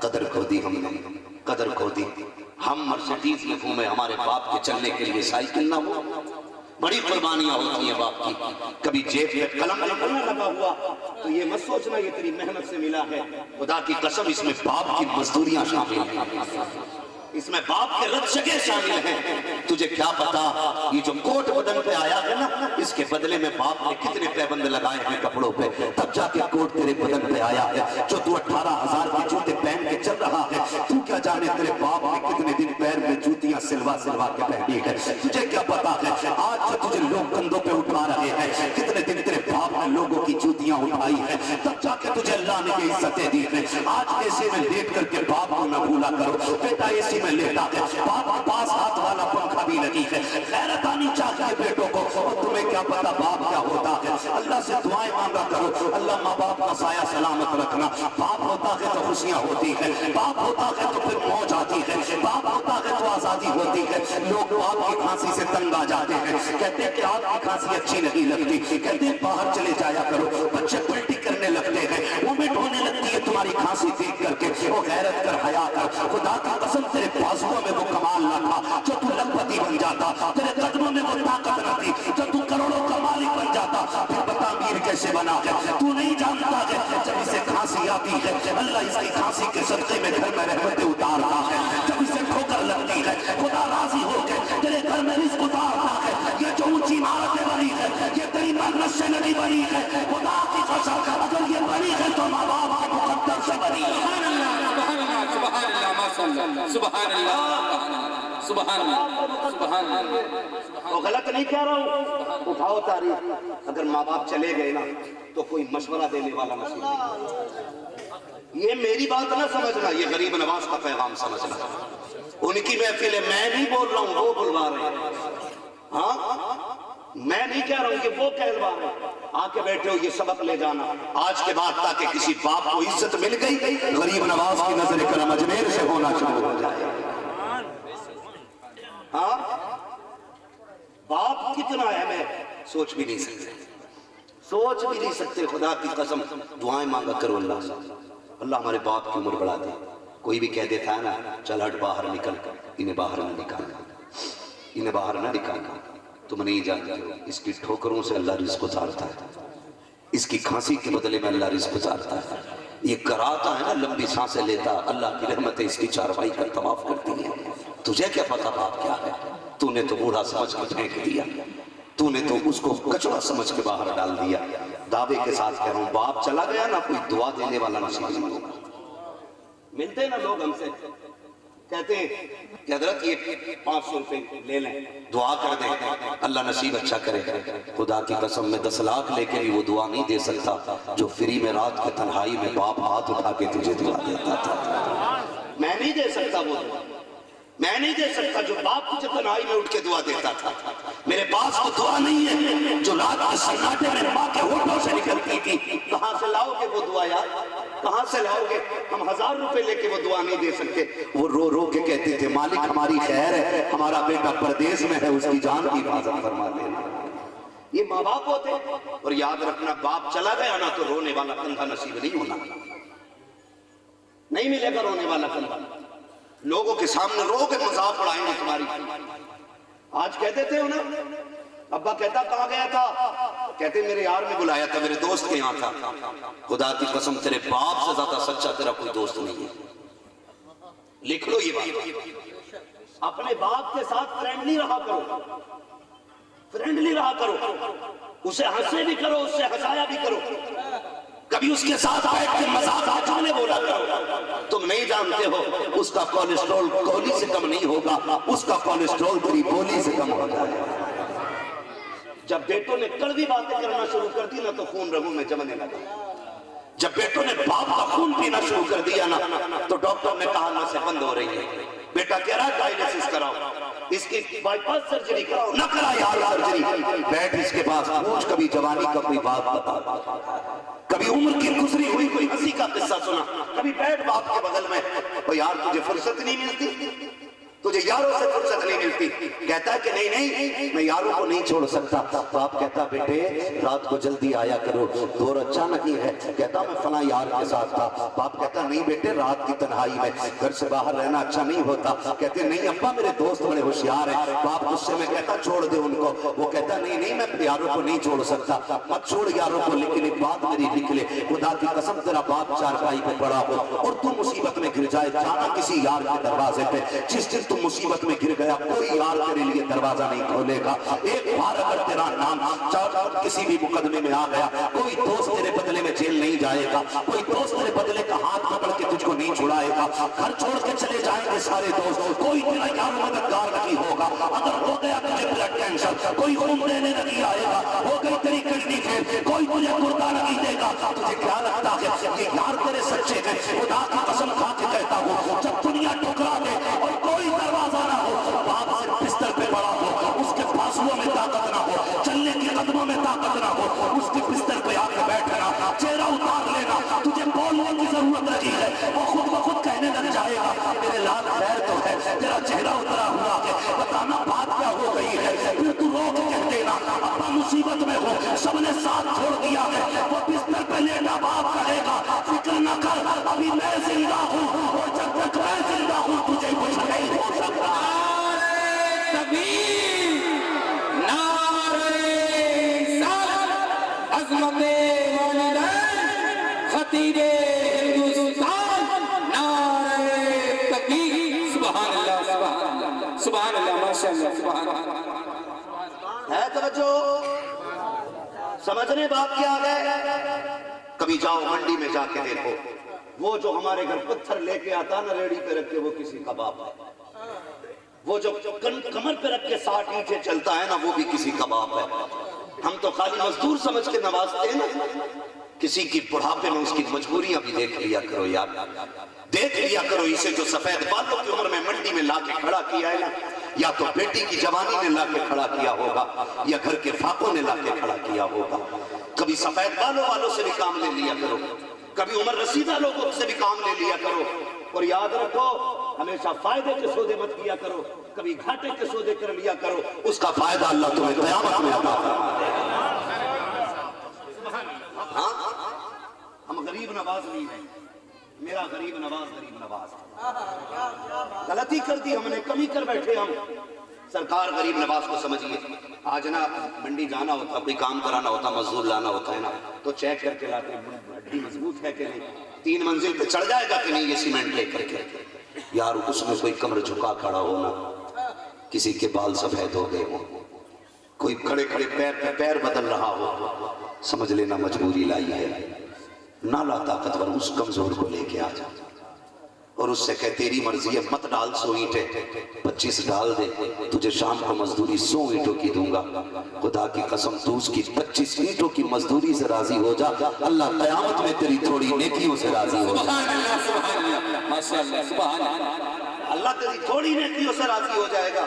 قدر کھو دی ہم نے, قدر کھو دی. ہم مرسیڈیز میں گھومے, ہمارے باپ کے چلنے کے لیے سائیکل نہ ہو. بڑی قربانیاں ہوتی ہیں باپ کی. کبھی جیب میں قلم نہ لگا ہوا تو یہ مت سوچنا یہ تیری محنت سے ملا ہے. خدا کی قسم اس میں باپ کی مزدوریاں شامل ہیں, اس میں باپ کے رچگے شامل ہیں. تجھے کیا پتا یہ جو کوٹ بدن پہ آیا ہے نا, اس کے بدلے میں باپ نے کتنے پیبند لگائے ہیں کپڑوں پہ, تب جا کے کوٹ تیرے بدن پہ آیا ہے. جو تو 18,000 کے جوتے پہن کے چل رہا ہے, تو کیا جانے تیرے باپ نے کتنے دن پیر میں جوتیاں سلوا سلوا کے پہنی ہے. تجھے کیا پتا ہے آج جو تجھے لوگ کندھوں پہ اٹھا رہے ہیں, کتنے دن تیرے باپ نے لوگوں کی جوتیاں اٹھائی ہیں, تب جا کے تجھے اللہ نے یہ عزتیں دی ہیں. آج ایسے میں لیٹ کر کے باپ کو نہ بھولا کرو. بیٹا ایسے میں لیٹا ہے, باپ کے پاس ہاتھ والا پنکھا بھی لگی ہے. غیرت آنی چاہیے بیٹوں کو. اور تمہیں کیا پتا باپ کیا ہوتا ہے. اللہ سے دعائیں مانگا کرو, اللہ ماں باپ کا سایہ سلامت رکھنا. باپ ہوتا ہے تو خوشیاں ہوتی ہے, باپ ہوتا ہے تو پھر موج آتی ہے, باپ ہوتا ہے تو آزادی ہوتی ہے. لوگ باپ کی کھانسی سے تنگ آ جاتے ہیں, کہتے ہیں کہ آپ کی کھانسی اچھی نہیں لگتی, کہتے ہیں باہر چلے جایا کرو. بچے الٹی کرنے لگتے ہیں, وومٹ ہونے لگتی ہے تمہاری کھانسی دیکھ کر کے. وہ غیرت کر, حیا کر. خدا کی قسم تیرے بازوؤں میں وہ کمال نہ تھا جو تو لکھپتی بن جاتا, تیرے قدموں میں وہ طاقت نہ تھی جو تو کروڑوں کا مالک بن جاتا. پھر بتا امیر کیسے بنا ہے, تو نہیں جانتا ہے جب اسے کھانسی آتی ہے اللہ اس کی کھانسی کے صدقے میں گھر میں رحمتیں اتارتا ہے. جب اسے ٹھوکر لگتی ہے خدا راضی ہو کے تیرے گھر میں رزق اتارتا ہے. یہ جو اونچی عمارتیں بنی ہے یہ تیری محنت سے نہیں بنی ہے. خدا کی قسم اگر یہ بنی ہے تو ماں باپ کے مقدر سے بنی ہے. سبحان اللہ, سبحان اللہ, سبحان اللہ, سبحان اللہ, سبحان اللہ. وہ غلط نہیں کہہ رہا ہوں, اٹھاؤ تاریخ. اگر ماں باپ چلے گئے نا تو کوئی مشورہ دینے والا نصیب نہیں. یہ میری بات نہ سمجھنا, یہ غریب نواز کا پیغام سمجھنا. ان کی محفل ہے, میں نہیں بول رہا ہوں, وہ بلوا رہے ہیں. ہاں میں نہیں کہہ رہا ہوں کہ وہ کہلوا رہے ہیں. آ کے بیٹھے ہو, یہ سبق لے جانا آج کے بعد تاکہ کسی باپ کو عزت مل گئی, غریب نواز کی نظر کرم اجمیر سے ہونا شروع ہو جائے. ہاں باپ کتنا ہے میں سوچ بھی نہیں سکتے, سوچ بھی نہیں سکتے. خدا کی قسم دعائیں مانگا کرو اللہ سے, اللہ ہمارے باپ کی عمر بڑھا دے. کوئی بھی کہہ دیتا ہے نا چل ہٹ باہر نکل, انہیں باہر نہ نکالنا, انہیں باہر نہ نکالنا. تم نہیں جانتے ہو اس کی ٹھوکروں سے اللہ رزق اتارتا ہے, اس کی کھانسی کے بدلے میں اللہ رزق اتارتا ہے. یہ کراتا ہے نا لمبی سانسیں لیتا, اللہ کی رحمتیں اس کی چارپائی کا طواف کرتی ہیں. تجھے کیا پتا باپ کیا ہے, تو نے تو بوڑھا سمجھ کے پھینک دیا, تو نے تو اس کو کچرا سمجھ کے باہر ڈال دیا. دعوے کے ساتھ کہہ رہا ہوں باپ چلا گیا نا کوئی دعا دینے والا نصیب نہیں ہوگا. ملتے ہیں نا لوگ ہم سے, کہتے ہیں کہ حضرت یہ 500 روپے لے لیں, دعا کر دیں, اللہ نصیب اچھا کرے. خدا کی قسم میں 10 لاکھ لے کے بھی وہ دعا نہیں دے سکتا جو فری میں رات کے تنہائی میں باپ ہاتھ اٹھا کے تجھے دعا دیتا تھا. میں نہیں دے سکتا وہ دعا, میں نہیں دے سکتا جو باپ تجھے تنہائی میں اٹھ کے دعا دیتا تھا. میرے پاس وہ دعا نہیں ہے جو رات کے سناٹے میں ماں کے ہونٹوں سے نکلتی تھی. کہاں سے لاؤ گے وہ دعا یار, کہاں سے لاؤ گے؟ ہم 1000 روپے لے کے وہ دعا نہیں دے سکتے. وہ رو رو کے کہتے تھے مالک ہماری خیر ہے, ہمارا بیٹا پردیس میں ہے, اس کی جان کی حفاظت فرما دینا. یہ ماں باپ ہوتے. اور یاد رکھنا باپ چلا گیا نا تو رونے والا کندھا نصیب نہیں ہونا, نہیں ملے گا رونے والا کندھا. لوگوں کے سامنے رو کے مذاق اڑائیں گے تمہاری. آج کہہ دیتے ہو نا, ابا کہتا کہاں گیا تھا, کہتے میرے یار نے بلایا تھا, میرے دوست کے یہاں تھا. خدا کی قسم تیرے باپ سے زیادہ سچا تیرا کوئی دوست نہیں ہے. لکھ لو یہ بات, اپنے باپ کے ساتھ فرینڈلی رہا کرو, فرینڈلی رہا کرو, اسے ہنسے بھی کرو, اس سے ہنسایا بھی کرو. کبھی اس کے ساتھ بیٹھ کے مذاق آنے بولا کرو. تم نہیں جانتے ہو اس کا کولیسٹرول کولی سے کم نہیں ہوگا, اس کا کولیسٹرول تیری بولی سے کم ہو جائے. جب بیٹوں نے کڑوی باتیں کرنا شروع کر دی نا تو خون رگوں میں جمنے لگا. جب بیٹوں نے باپ کا خون پینا شروع کر دیا نا تو ڈاکٹر نے کہا نسیں بند ہو رہی ہے, بیٹا کہہ رہا ہے ڈائلیسس کراؤ, اس کی بائی پاس سرجری کراؤ. نہ کرا یار سرجری, بیٹھ اس کے پاس پوچھ کبھی جوانی کا کوئی بات بتا, کبھی عمر کی گزری ہوئی کوئی ہنسی کا قصہ سنا, کبھی بیٹھ باپ کے بغل میں, اور یار تجھے فرصت نہیں ملتی, مجھے یاروں سے فرصت نہیں ملتی. کہتا ہے کہ نہیں میں یاروں کو نہیں چھوڑ سکتا. باپ کہتا بیٹے رات کو جلدی آیا کرو, دور اچھا نہیں ہے. کہتا میں فلاں یار کے ساتھ تھا. باپ کہتا نہیں بیٹے رات کی تنہائی میں گھر سے باہر رہنا اچھا نہیں ہوتا. کہتے نہیں ابا میرے دوست بڑے ہوشیار ہیں. باپ غصے میں کہتا چھوڑ دے ان کو. وہ کہتا نہیں میں یاروں کو نہیں چھوڑ سکتا. مت چھوڑ یاروں کو, لیکن ایک بات میری لکھ لے, خدا کی قسم تیرا باپ چارپائی پہ پڑا ہو اور تو مصیبت میں گر جائے, جانا کسی یار کے دروازے پہ. جس دن تم مصیبت میں گر گیا کوئی یار تیرے لیے دروازہ نہیں کھولے گا. ایک بار اگر تیرا نام کسی بھی مقدمے میں آ گیا, کوئی دوست تیرے بدلے میں جیل نہیں جائے گا, کوئی دوست تیرے بدلے کا ہاتھ پکڑ کے تجھ کو نہیں چھڑائے گا. گھر چھوڑ کے چلے جائیں گے سارے دوست, کوئی تیرا یار مددگار نہیں ہوگا. اگر ہو گیا تجھے بلڈ کینسر, کوئی خون دینے نہیں آئے گا. ہو گئی تیری کڈنی فیل, کوئی تجھے گردہ نہیں دے گا. تجھے کیا لگتا ہے یہ یار تیرے سچے ہیں؟ خدا کی قسم کھا کے کہتا ہوں جب دنیا ٹکرا دے اور کوئی دروازہ نہ ہو, باپ سے بستر پہ پڑا ہو, اس کے بازوؤں میں طاقت نہ ہو, چلنے کے قدموں میں طاقت نہ ہو, اس کے بستر پہ آ کے بیٹھنا, چہرہ اتار لینا, تجھے بولنے کی ضرورت نہیں ہے. وہ خود بخود کہنے لگ جائے گا میرے لال خیر تو ہے, تیرا چہرہ اترا ہوا ہے, بتانا بات کیا ہو گئی ہے. پھر تو رو کے کہہ دینا ابا مصیبت میں ہو, سب نے ساتھ چھوڑ دیا ہے. وہ بستر پہ لیٹا باپ کہے گا فکر نہ کر ابھی میں زندہ ہوں, اور جب تک میں زندہ ہوں تجھے کچھ نہیں ہو سکتا. عظمت والدین خطیر ہندوستان, نعرہ تکبیر. سبحان اللہ سبحان اللہ سبحان اللہ ماشاء اللہ سبحان اللہ. ہے توجہ, سمجھنے بات کیا ہے. کبھی جاؤ منڈی میں جا کے دیکھو, وہ جو ہمارے گھر پتھر لے کے آتا نا ریڑی پہ رکھ کے, وہ کسی کا باپ ہے. وہ جو کمر پہ رکھ کے 60 اینٹیں چلتا ہے نا, وہ بھی کسی کا باپ ہے. ہم تو خالی مزدور سمجھ کے نوازتے ہیں نا. کسی کی بڑھاپے میں اس کی مجبوریاں بھی دیکھ لیا کرو یار, دیکھ لیا کرو. اسے جو سفید بالوں کی عمر میں منڈی میں لا کے کھڑا کیا ہے نا, یا تو بیٹی کی جوانی نے لا کے کھڑا کیا ہوگا, یا گھر کے فاقوں نے لا کے کھڑا کیا ہوگا. کبھی سفید بالوں والوں سے بھی کام لے لیا کرو, کبھی عمر رسیدہ لوگوں سے بھی کام لے لیا کرو. اور یاد رکھو ہمیشہ فائدے کے سودے مت کیا کرو, کبھی گھاٹے کے سودے کر لیا کرو, اس کا فائدہ اللہ تمہیں قیامت میں عطا فرما دے گا. ہاں ہم غریب نواز نہیں ہیں, میرا غریب نواز غلطی کر دی ہم نے, کمی کر بیٹھے ہم. سرکار غریب نواز کو سمجھیے. آج نا منڈی جانا ہوتا, کوئی کام کرانا ہوتا, مزدور لانا ہوتا ہے نا, تو چیک کر کے لاتے ہڈی مضبوط ہے کہ نہیں, 3 منزل پہ چڑھ جائے گا کہ نہیں یہ سیمنٹ لے کر کے. یار اس میں کوئی کمر جھکا کھڑا ہونا, کسی کے بال سفید ہو گئے ہوں, کوئی کھڑے کھڑے پیر پہ پیر بدل رہا ہو, سمجھ لینا مجبوری لائی ہے. نالا طاقتور اس کمزور کو لے کے آ جا اور اس سے کہ تیری مرضی ہے, مت ڈال 100 اینٹیں, 25 ڈال دے, تجھے شام کو مزدوری 100 اینٹوں کی دوں گا. خدا کی قسم تو اس کی 25 اینٹوں کی مزدوری سے راضی ہو جا, اللہ قیامت میں تیری تھوڑی نیکیوں سے راضی ہو جا. اللہ تیری تھوڑی نیکیوں سے راضی ہو جائے گا.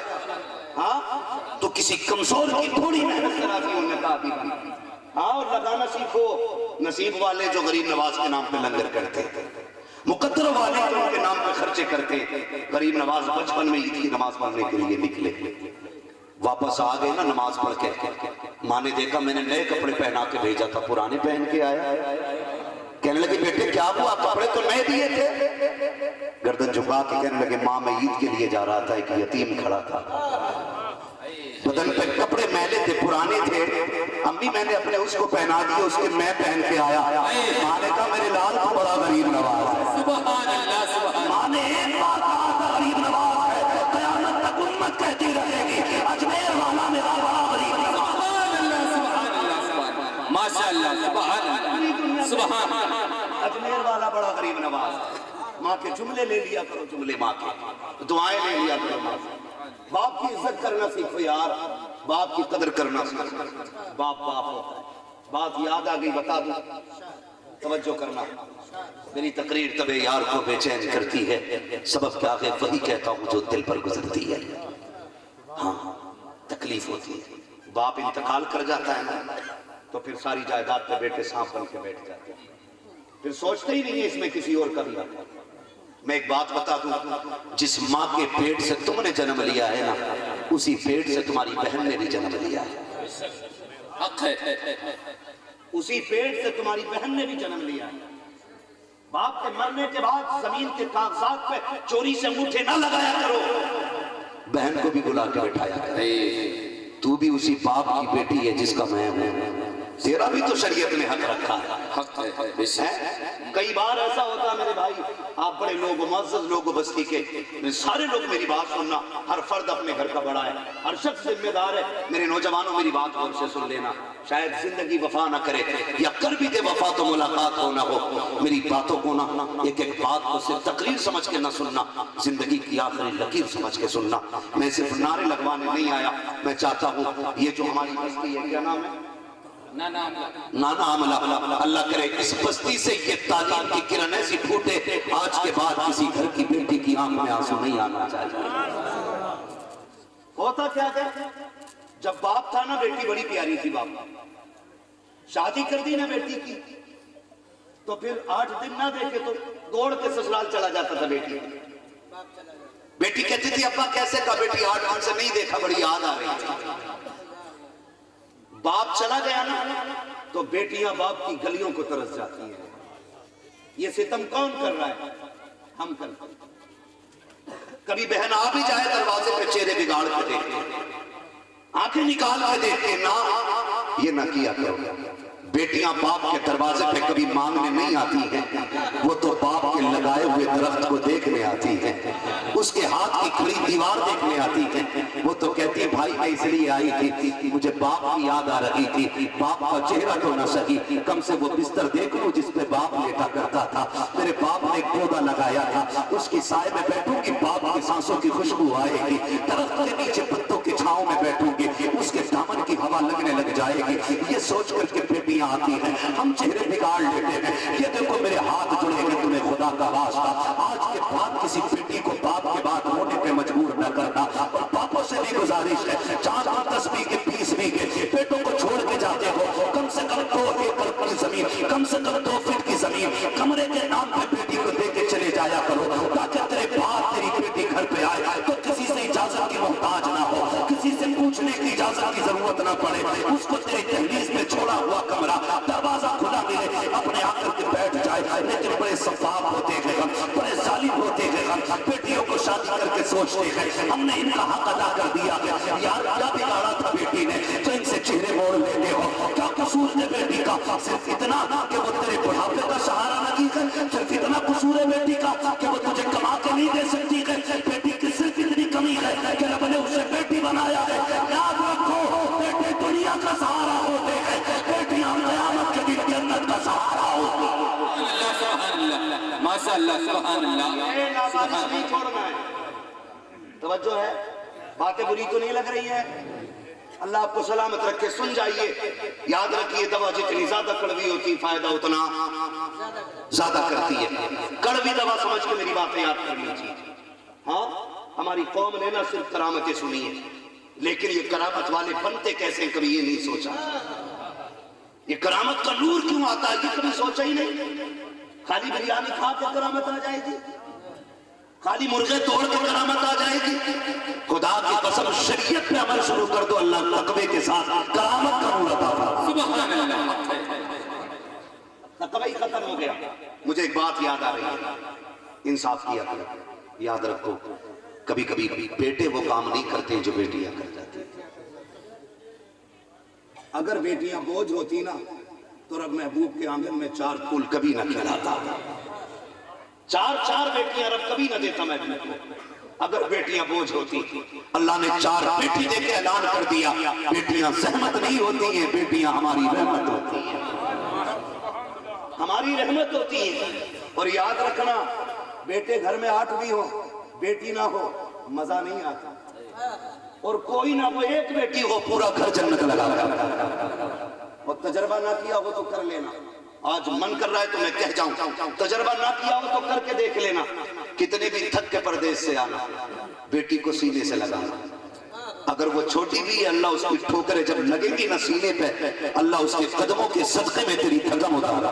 ہاں تو کسی کمزور کی تھوڑی محنت سے راضی ہونے کا عادی بن. ہاں اور لگانا سیکھو. نصیب والے جو غریب نواز کے نام پہ لنگر کرتے, مقدر والے جو ان کے نام پہ خرچے کرتے. غریب نواز بچپن میں عید کی نماز پڑھنے کے لیے نکلے, واپس آ گئے نا نماز پڑھ کے, ماں نے دیکھا میں نے نئے کپڑے پہنا کے بھیجا تھا, پرانے پہن کے آیا. کہنے لگے بیٹے کیا ہوا, کپڑے تو نئے دیے تھے. گردن جھکا کے کہنے لگے ماں میں عید کے لیے جا رہا تھا, ایک یتیم کھڑا تھا, بدن پہ کپڑے میلے تھے, پرانے تھے. امی میں نے اپنے اس کو پہنا دیے, اس کے میں پہن کے آیا. ماں نے کہا میرے لال کو بڑا غریب نواز ہے. ماں نے ایک بار کہا تھا غریب نواز ہے, قیامت تک امت کہتی رہے گی اجمیر والا میرا بڑا غریب نواز ہے. ماشاءاللہ سبحان اللہ, اجمیر والا بڑا غریب نواز. ماں کے جملے لے لیا کرو, جملے ماں کے, دعائیں لے لیا کرو ماں سے. باپ کی عزت کرنا سیکھو یار, باپ کی قدر کرنا سیکھو. باپ ہوتا ہے. بات یاد آ گئی بتا دوں, توجہ کرنا. میری تقریر طبع یار کو بے چین کرتی ہے, سبب کیا ہے وہی کہتا ہوں جو دل پر گزرتی ہے. ہاں تکلیف ہوتی ہے. باپ انتقال کر جاتا ہے نا, تو پھر ساری جائیداد پہ بیٹے سانپ بن کے بیٹھ جاتے ہیں. پھر سوچتے ہی نہیں ہے اس میں کسی اور کا بھی آتا. میں ایک بات بتا دوں، جس ماں کے پیٹ سے تم نے جنم لیا ہے نا، اسی پیٹ سے تمہاری بہن نے بھی جنم لیا ہے۔ حق ہے، اسی پیٹ سے تمہاری بہن نے بھی جنم لیا ہے۔ باپ کے مرنے کے بعد زمین کے کاغذات پہ چوری سے انگوٹھے نہ لگایا کرو۔ بہن کو بھی بلا کے بٹھایا کرو۔ تو بھی اسی باپ کی بیٹی ہے جس کا میں ہوں، تیرا بھی تو شریعت نے حق رکھا ہے۔ حق ہے۔ کئی بار ایسا ہوتا ہے میرے بھائی، آپ بڑے لوگ معزز لوگ بستی کے، سارے لوگ میری بات سننا، ہر فرد اپنے گھر کا بڑا ہے، ہر شخص ذمہ دار ہے۔ میرے نوجوانوں میری بات غور سے سن لینا، شاید زندگی وفا نہ کرے یا کر بھی دے وفا تو ملاقات ہو نہ ہو، میری باتوں کو نہ ایک ایک بات کو صرف تقریر سمجھ کے نہ سننا، زندگی کی آخری لکیر سمجھ کے سننا۔ میں صرف نعرے لگوانے نہیں آیا، میں چاہتا ہوں یہ جو ہماری بستی ہے، کیا نام ہے؟ نانا عملہ، اللہ کرے اس بستی سے یہ تعلیم کی کرن ایسی پھوٹے، آج کے بعد کسی گھر کی بیٹی کی آنکھ میں آنسو نہیں آنا چاہیے۔ ہوتا کیا ہے، جب باپ تھا نا بیٹی بڑی پیاری تھی، باپ شادی کر دی نا بیٹی کی، تو پھر 8 دن نہ دیکھے تو دوڑ کے سسرال چلا جاتا تھا بیٹی۔ بیٹی کہتی تھی ابا کیسے کا، بیٹی 8 دن سے نہیں دیکھا، بڑی یاد آ رہی تھی۔ باپ چلا گیا نا تو بیٹیاں باپ کی گلیوں کو ترس جاتی ہیں۔ یہ ستم کون کر رہا ہے؟ ہم کرتے ہیں۔ کبھی بہن آ بھی جائے دروازے پہ چہرے بگاڑ کے دیکھتے، آنکھیں نکال کے دیکھتے، نہ یہ نہ کیا کرو۔ بیٹیاں باپ کے دروازے پہ کبھی مانگنے نہیں آتی ہیں، وہ تو باپ کے لگائے ہوئے درخت کو دیکھنے آتی ہیں، اس کے ہاتھ کی کھڑی دیوار دیکھنے آتی ہیں۔ وہ تو کہتی ہے بھائی میں اس لیے آئی تھی، مجھے باپ کی یاد آ رہی تھی، باپ کا چہرہ تو نہ سہی، کم سے وہ بستر دیکھ لوں جس پہ باپ لیٹا کرتا تھا، میرے باپ نے ایک پودا لگایا تھا، اس کی سائے میں بیٹھوں گی، باپ کی سانسوں کی خوشبو آئے گی، درخت کے نیچے پتوں کی چھاؤں میں بیٹھوں گی، اس کے دامن کی ہوا لگنے لگ جائے گی۔ یہ سوچ کر کے بیٹیاں آتی ہیں، ہم چہرے بگاڑ لیتے ہیں، یہ دیکھو میرے ہاتھ جڑے ہیں، تمہیں خدا کا واسطہ آج کے بعد کسی بیٹی کو باپ کے بعد رونے پہ مجبور نہ کرنا۔ اور باپوں سے بھی گزارش ہے، 4 10 بیگھے 20 بیگھے بیٹوں کو چھوڑ کے جاتے ہو، کم سے کم 2 ایکڑ کی زمین، کم سے کم 2 فٹ کی زمین کمرے کے نام پہ بیٹی کو دے کے چلے جایا کرو، تاکہ تیرے بعد تیری بیٹی گھر پہ آئے تو کسی سے اجازت کی محتاج نہ ہو، کسی سے پوچھنے کی اجازت کی ضرورت نہ پڑے، اس کو تیری دہلیز میں چھوڑا ہوا کمرہ دروازہ کھلا ملے، اپنے آ کر کے بیٹھ جائے۔ لیکن بڑے صفاق ہوتے ہیں ہم، بڑے ظالم ہوتے ہیں ہم، بیٹیوں کو شادی کر کے سوچتے ہیں ہم نے ان کا حق ادا کر دیا ہے، یار کیا بگاڑا تھا بیٹی نے تو ان سے چہرے موڑ لیتے ہو، کیا قصور ہے بیٹی کا؟ صرف اتنا کہ وہ تیرے بڑھاپے کا سہارا نہ کی ہے، صرف اتنا قصور ہے بیٹی کا کہ وہ تجھے کما کے نہیں دے سکتی ہے، بیٹی کی صرف اتنی کمی ہے کہ رب نے اسے بیٹی بنایا ہے۔ یاد رکھو بیٹے دنیا کا سہارا ہوتے ہیں، بیٹیاں قیامت کے دن جنت کا سہارا ہوتی ہیں۔ ماشاء اللہ، سبحان اللہ۔ اے نابالغ نہیں چھوڑنا ہے، توجہ ہے، باتیں بری تو نہیں لگ رہی ہیں؟ اللہ آپ کو سلامت رکھے، سن جائیے، یاد رکھیے دوا جتنی زیادہ کڑوی ہوتی فائدہ اتنا زیادہ کرتی ہے۔ کڑوی دوا سمجھ کے میری باتیں یاد کر لیجیے۔ ہاں ہماری قوم نے نہ صرف کرامتیں سنی ہیں، لیکن یہ کرامت والے بنتے کیسے ہیں کبھی یہ نہیں سوچا، یہ کرامت کا نور کیوں آتا ہے یہ کبھی سوچا ہی نہیں۔ خالی بریانی کھا کے کرامت آ جائے گی، خالی مرغے توڑ کے کرامت آ جائے گی؟ خدا کی قسم شریعت پہ عمل شروع کر دو، اللہ تقوی کے ساتھ کرامت کا نور عطا فرمائے۔ سبحان اللہ۔ تقوی ختم ہو گیا۔ مجھے ایک بات یاد آ رہی ہے، انصاف کیا کرو، یاد رکھو کبھی کبھی بیٹے وہ کام نہیں کرتے جو بیٹیاں کر جاتی ہیں۔ اگر بیٹیاں بوجھ ہوتی نا تو رب محبوب کے آنگن میں 4 پھول کبھی نہ کھلاتا، 4 بیٹیاں رب کبھی نہ دیتا محبوب کو۔ اگر بیٹیاں بوجھ ہوتی، اللہ نے 4 بیٹی دے کے اعلان کر دیا، بیٹیاں زحمت نہیں ہوتی ہیں، بیٹیاں ہماری رحمت ہوتی ہیں، ہماری رحمت ہوتی ہیں۔ اور یاد رکھنا بیٹے گھر میں 8 بھی ہو، بیٹی نہ ہو مزہ نہیں آتا، اور کوئی نہ کوئی ایک بیٹی ہو پورا گھر جنت لگا رہا۔ اور تجربہ نہ کیا ہو تو کر لینا، آج من کر رہا ہے تو میں کہہ جاؤں، تجربہ نہ کیا ہو تو کر کے دیکھ لینا، کتنے بھی تھک کے پردیس سے آنا، بیٹی کو سینے سے لگانا، اگر وہ چھوٹی بھی ہے اللہ اس کی ٹھوکریں جب لگے گی نہ سینے پہ، اللہ اس کے قدموں کے صدقے میں تیری تھکم اتارا۔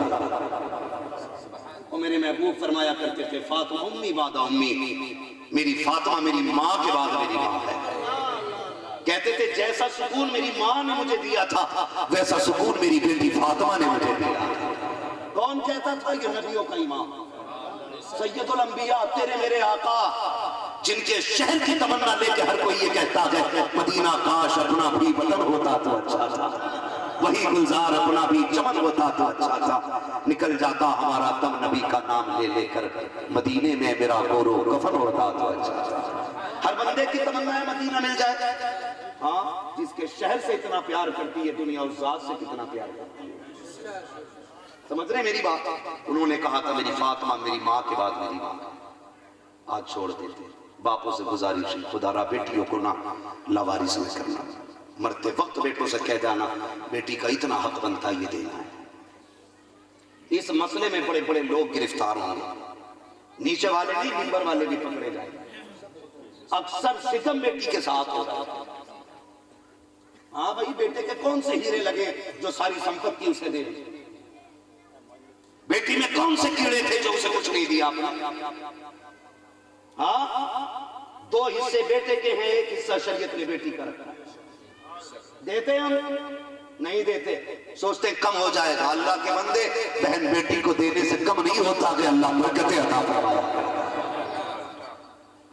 اور میرے محبوب فرمایا کرتے تھے فاطمہ امی بعد امی، میری فاطمہ میری ماں کے بعد میری ماں ہے۔ کہتے تھے جیسا سکون میری ماں نے مجھے دیا تھا ویسا سکون میری بیٹی فاطمہ نے مجھے دیا۔ کون کہتا تھا؟ یہ نبیوں کا امام سید الانبیاء، تیرے میرے آقا، جن کے شہر کی تمنا لے کے ہر کوئی یہ کہتا ہے مدینہ کاش اپنا بھی وطن ہوتا تو اچھا تھا، وہی گلزار اپنا بھی چمن ہوتا تو اچھا تھا، نکل جاتا ہمارا دم نبی کا نام لے لے کر، مدینے میں میرا گورو کفن ہوتا تو اچھا تھا۔ ہر بندے کی تمنا ہے مدینہ مل جائے، ہاں جس کے شہر سے اتنا پیار کرتی ہے دنیا اس ذات سے کتنا پیار کرتی ہے۔ سمجھ رہے میری بات؟ انہوں نے کہا تھا میری فاطمہ میری ماں کے بعد میری ماں، آج چھوڑ دیتے۔ باپوں سے گزارش ہے خدا را بیٹیوں کو نہ لاوارث نہ کرنا، مرتے وقت بیٹوں سے کہہ جانا بیٹی کا اتنا حق بنتا یہ دینا ہے۔ اس مسئلے میں بڑے بڑے لوگ گرفتار ہوں گے، نیچے والے نہیں منبر والے بھی پکڑے جائیں گے۔ اکثر ستم بیٹی کے ساتھ ہو رہا ہے۔ ہاں بھائی بیٹے کے کون سے ہیرے لگے جو ساری سمپتی اسے دے دی؟ بیٹی میں کون سے کیڑے تھے جو اسے کچھ نہیں دیا آپ نے؟ ہاں دو حصے بیٹے کے ہیں، ایک حصہ شریعت نے بیٹی کا رکھا ہے۔ دیتے ہم نہیں دیتے، سوچتے کم ہو جائے گا۔ اللہ کے بندے بہن بیٹی کو دینے سے کم نہیں ہوتا کہ اللہ برکتیں عطا فرمائے۔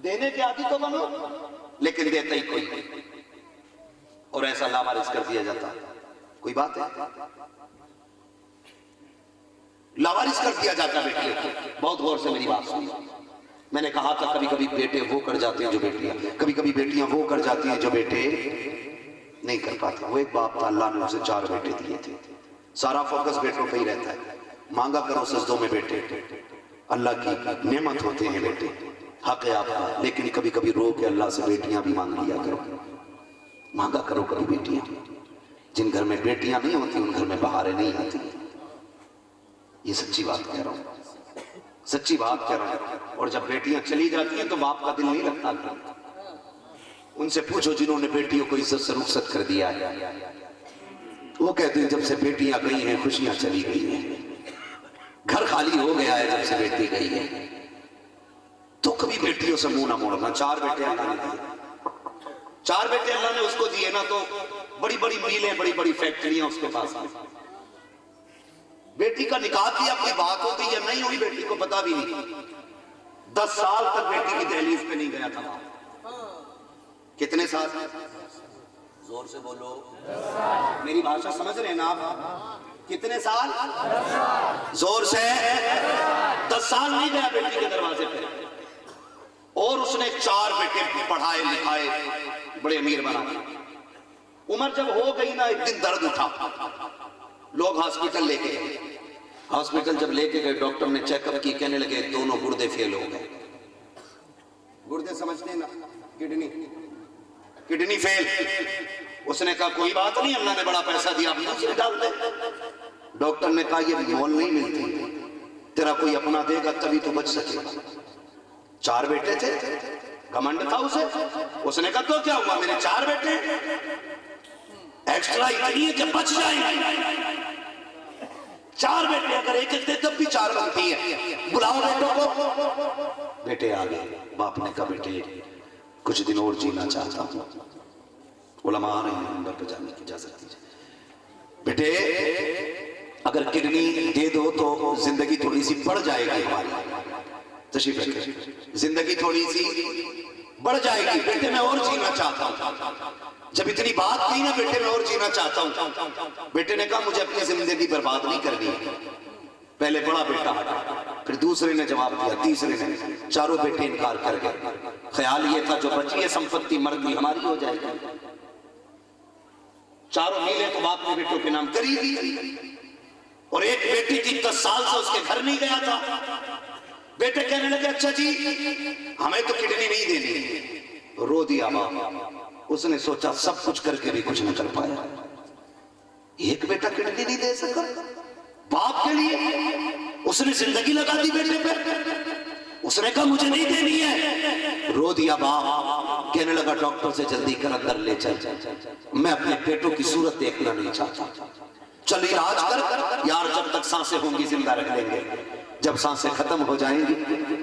دینے کے عادی تو بنو، لیکن دیتا ہی کوئی نہیں، اور ایسا لاوارث کر دیا جاتا۔ کوئی بات ہے؟ لاوارث کر دیا جاتا بیٹی کو۔ بہت غور سے میری بات سنی۔ میں نے کہا تھا کبھی کبھی بیٹے وہ کر جاتے ہیں جو بیٹیاں، کبھی کبھی بیٹیاں وہ کر جاتی ہیں جو بیٹے نہیں کر پاتے۔ وہ ایک باپ تھا، اللہ نے اسے 4 بیٹے دیے تھے، سارا فوکس بیٹوں پہ ہی رہتا ہے۔ مانگا کرو سجدوں میں بیٹے، اللہ کی نعمت ہوتے ہیں بیٹے، حق ہے آپ کا، لیکن کبھی کبھی رو کے اللہ سے بیٹیاں بھی مانگ لیا کرو، مانگا کرو کبھی بیٹیاں۔ جن گھر میں بیٹیاں نہیں ہوتی ان گھر میں بہاریں نہیں آتی۔ یہ سچی بات کہہ رہا ہوں، سچی بات کہہ رہا ہوں۔ اور جب بیٹیاں چلی جاتی ہیں تو باپ کا دل نہیں لگتا۔ ان سے پوچھو جنہوں نے بیٹیوں کو عزت سے رخصت کر دیا ہے، وہ کہتے ہیں جب سے بیٹیاں گئی ہیں خوشیاں چلی گئی ہیں، گھر خالی ہو گیا ہے جب سے بیٹی گئی ہے۔ تو کبھی بیٹیوں سے منہ نہ موڑنا۔ 4 بیٹے اللہ نے دیے، 4 بیٹے اللہ نے اس کو دیے نا، تو بڑی بڑی میلیں بڑی بڑی فیکٹریاں اس کے پاس ہیں۔ بیٹی کا نکاح کیا کوئی بات ہوتی یا نہیں ہوئی بیٹی کو پتا بھی نہیں۔ 10 سال تک بیٹی کی دہلیز پہ نہیں گیا تھا۔ کتنے سال؟ زور سے بولو، میری بھاشا سمجھ رہے ہیں نا آپ؟ کتنے سال؟ زور سے 10 سال نہیں گیا بیٹی کے دروازے پہ، اور اس نے 4 بیٹے پڑھائے لکھائے، بڑے امیر بنا۔ عمر جب ہو گئی نا، ایک دن درد اٹھا، لوگ ہاسپٹل لے کے گئے۔ ہاسپٹل جب لے کے گئے ڈاکٹر نے چیک اپ کی، کہنے لگے دونوں گردے فیل ہو گئے۔ گردے سمجھتے ہیں نا، کڈنی فیل۔ اس نے کہا کوئی بات نہیں، اللہ نے بڑا پیسہ دیا، آپ دوسرے ڈال دیں۔ ڈاکٹر نے کہا یہ مول نہیں ملتی، تیرا کوئی اپنا دے گا تبھی تو بچ سکے گا۔ 4 بیٹے تھے، گھمنڈ تھا اسے۔ اس نے کہا تو کیا ہوا، میرے 4 بیٹے، ایکسٹرا اتنی ہے کہ بچ جائیں گے۔ 4 بیٹے اگر ایک ایک دے تب بھی 4 بنتی ہے، بلاؤ بیٹوں کو۔ بیٹے آ گئے، باپ نے کہا بیٹے کچھ دن اور جینا چاہتا ہوں۔ علماء آ رہے ہیں، منبر پہ جانے کی اجازت دیجیے۔ بیٹے اگر کڈنی دے دو تو زندگی تھوڑی سی بڑھ جائے گی ہماری، تشریف رکھیں، زندگی تھوڑی سی بڑھ جائے گی، بیٹے میں اور جینا چاہتا ہوں۔ جب اتنی بات کی نا بیٹے میں اور جینا چاہتا ہوں، بیٹے نے کہا مجھے اپنی زندگی برباد نہیں کرنی۔ پہلے بڑا بیٹا، پھر دوسرے نے جواب دیا، تیسرے نے، 4 بیٹے انکار کر گئے۔ خیال یہ تھا جو بچی ہے سمپتی مرد ہماری ہو جائے گی۔ 4 میلیں تو باپ نے بیٹوں کے نام کری دی، اور ایک بیٹی تھی 10 سال سے اس کے گھر نہیں گیا تھا۔ بیٹے کہنے لگے اچھا جی ہمیں تو کڈنی نہیں دینی، رو دیا باپ۔ اس نے سوچا سب کچھ کر کے بھی کچھ نہ کر پایا، ایک بیٹا کڈنی نہیں دے سکا باپ کے لیے، اس نے زندگی لگا دی بیٹے پہ۔ اس نے کہا مجھے نہیں دینی ہے، رو دیا باپ۔ کہنے لگا ڈاکٹر سے جلدی کر اندر لے چل، میں اپنے بیٹوں کی صورت دیکھنا نہیں چاہتا، چل علاج کر یار، جب تک سانسیں ہوں گی زندہ رکھ لیں گے۔ جب سانسیں ختم ہو جائیں گی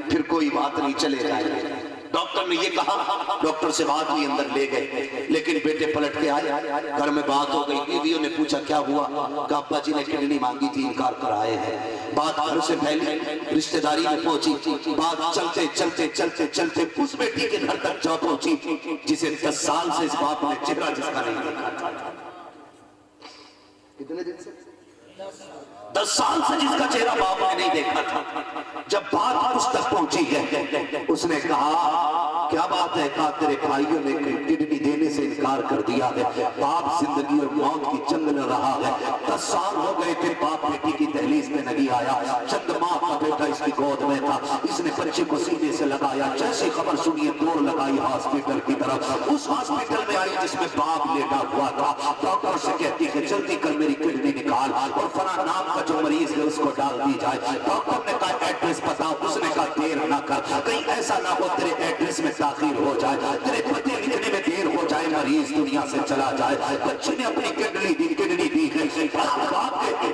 پھر کوئی بات نہیں، چلے جائیں گے۔ ڈاکٹر نے یہ کہا، ڈاکٹر سے بات بھی اندر لے گئے، لیکن بیٹے پلٹ کے آئے، گھر میں بات ہو گئی۔ بیویوں نے پوچھا کیا ہوا؟ کہا ابا جی نے کڈنی مانگی تھی، انکار کر آئے ہیں۔ بات گھر سے پہلے رشتہ داری میں پہنچی، بات چلتے چلتے چلتے چلتے اس بیٹی کے گھر تک جا پہنچی جسے 10 سال سے اس باپ نے چہرہ جس کا نہیں دیکھا تھا۔ کتنے دن سے؟ 10 سال سے جس کا چہرہ باپ نے نہیں دیکھا تھا۔ جب بات اس تک پہنچی ہے، اس نے کہا کیا بات ہے؟ کہا تیرے بھائیوں نے کڈنی دینے سے انکار کر دیا ہے، باپ زندگی اور موت کی جنگ لڑ رہا ہے۔ 10 سال ہو گئے تھے باپ بیٹی کی دہلیز میں نہیں آیا، چند ماہ کا بیٹا اس کی گود میں تھا، اس نے بچے کو سینے سے لگایا، جیسے خبر سنی دوڑ لگائی ہاسپٹل کی طرف۔ اس ہاسپٹل میں آئی جس میں باپ لیٹا ہوا تھا، ڈاکٹر سے کہتی ہے جلدی کر میری کڈنی نکال اور فلاں نام کا جو مریض ہے اس کو ڈال دی جائے۔ ڈاکٹر نے کہا ایڈریس بتا، اس نے کہا دیر نہ کر، کہیں ایسا نہ ہو تیرے ایڈریس میں تاخیر ہو جائے، تیرے پتے لکھنے میں دیر ہو جائے، مریض دنیا سے چلا جائے۔ بچے نے اپنی کڈنی دی گئی، باپ کے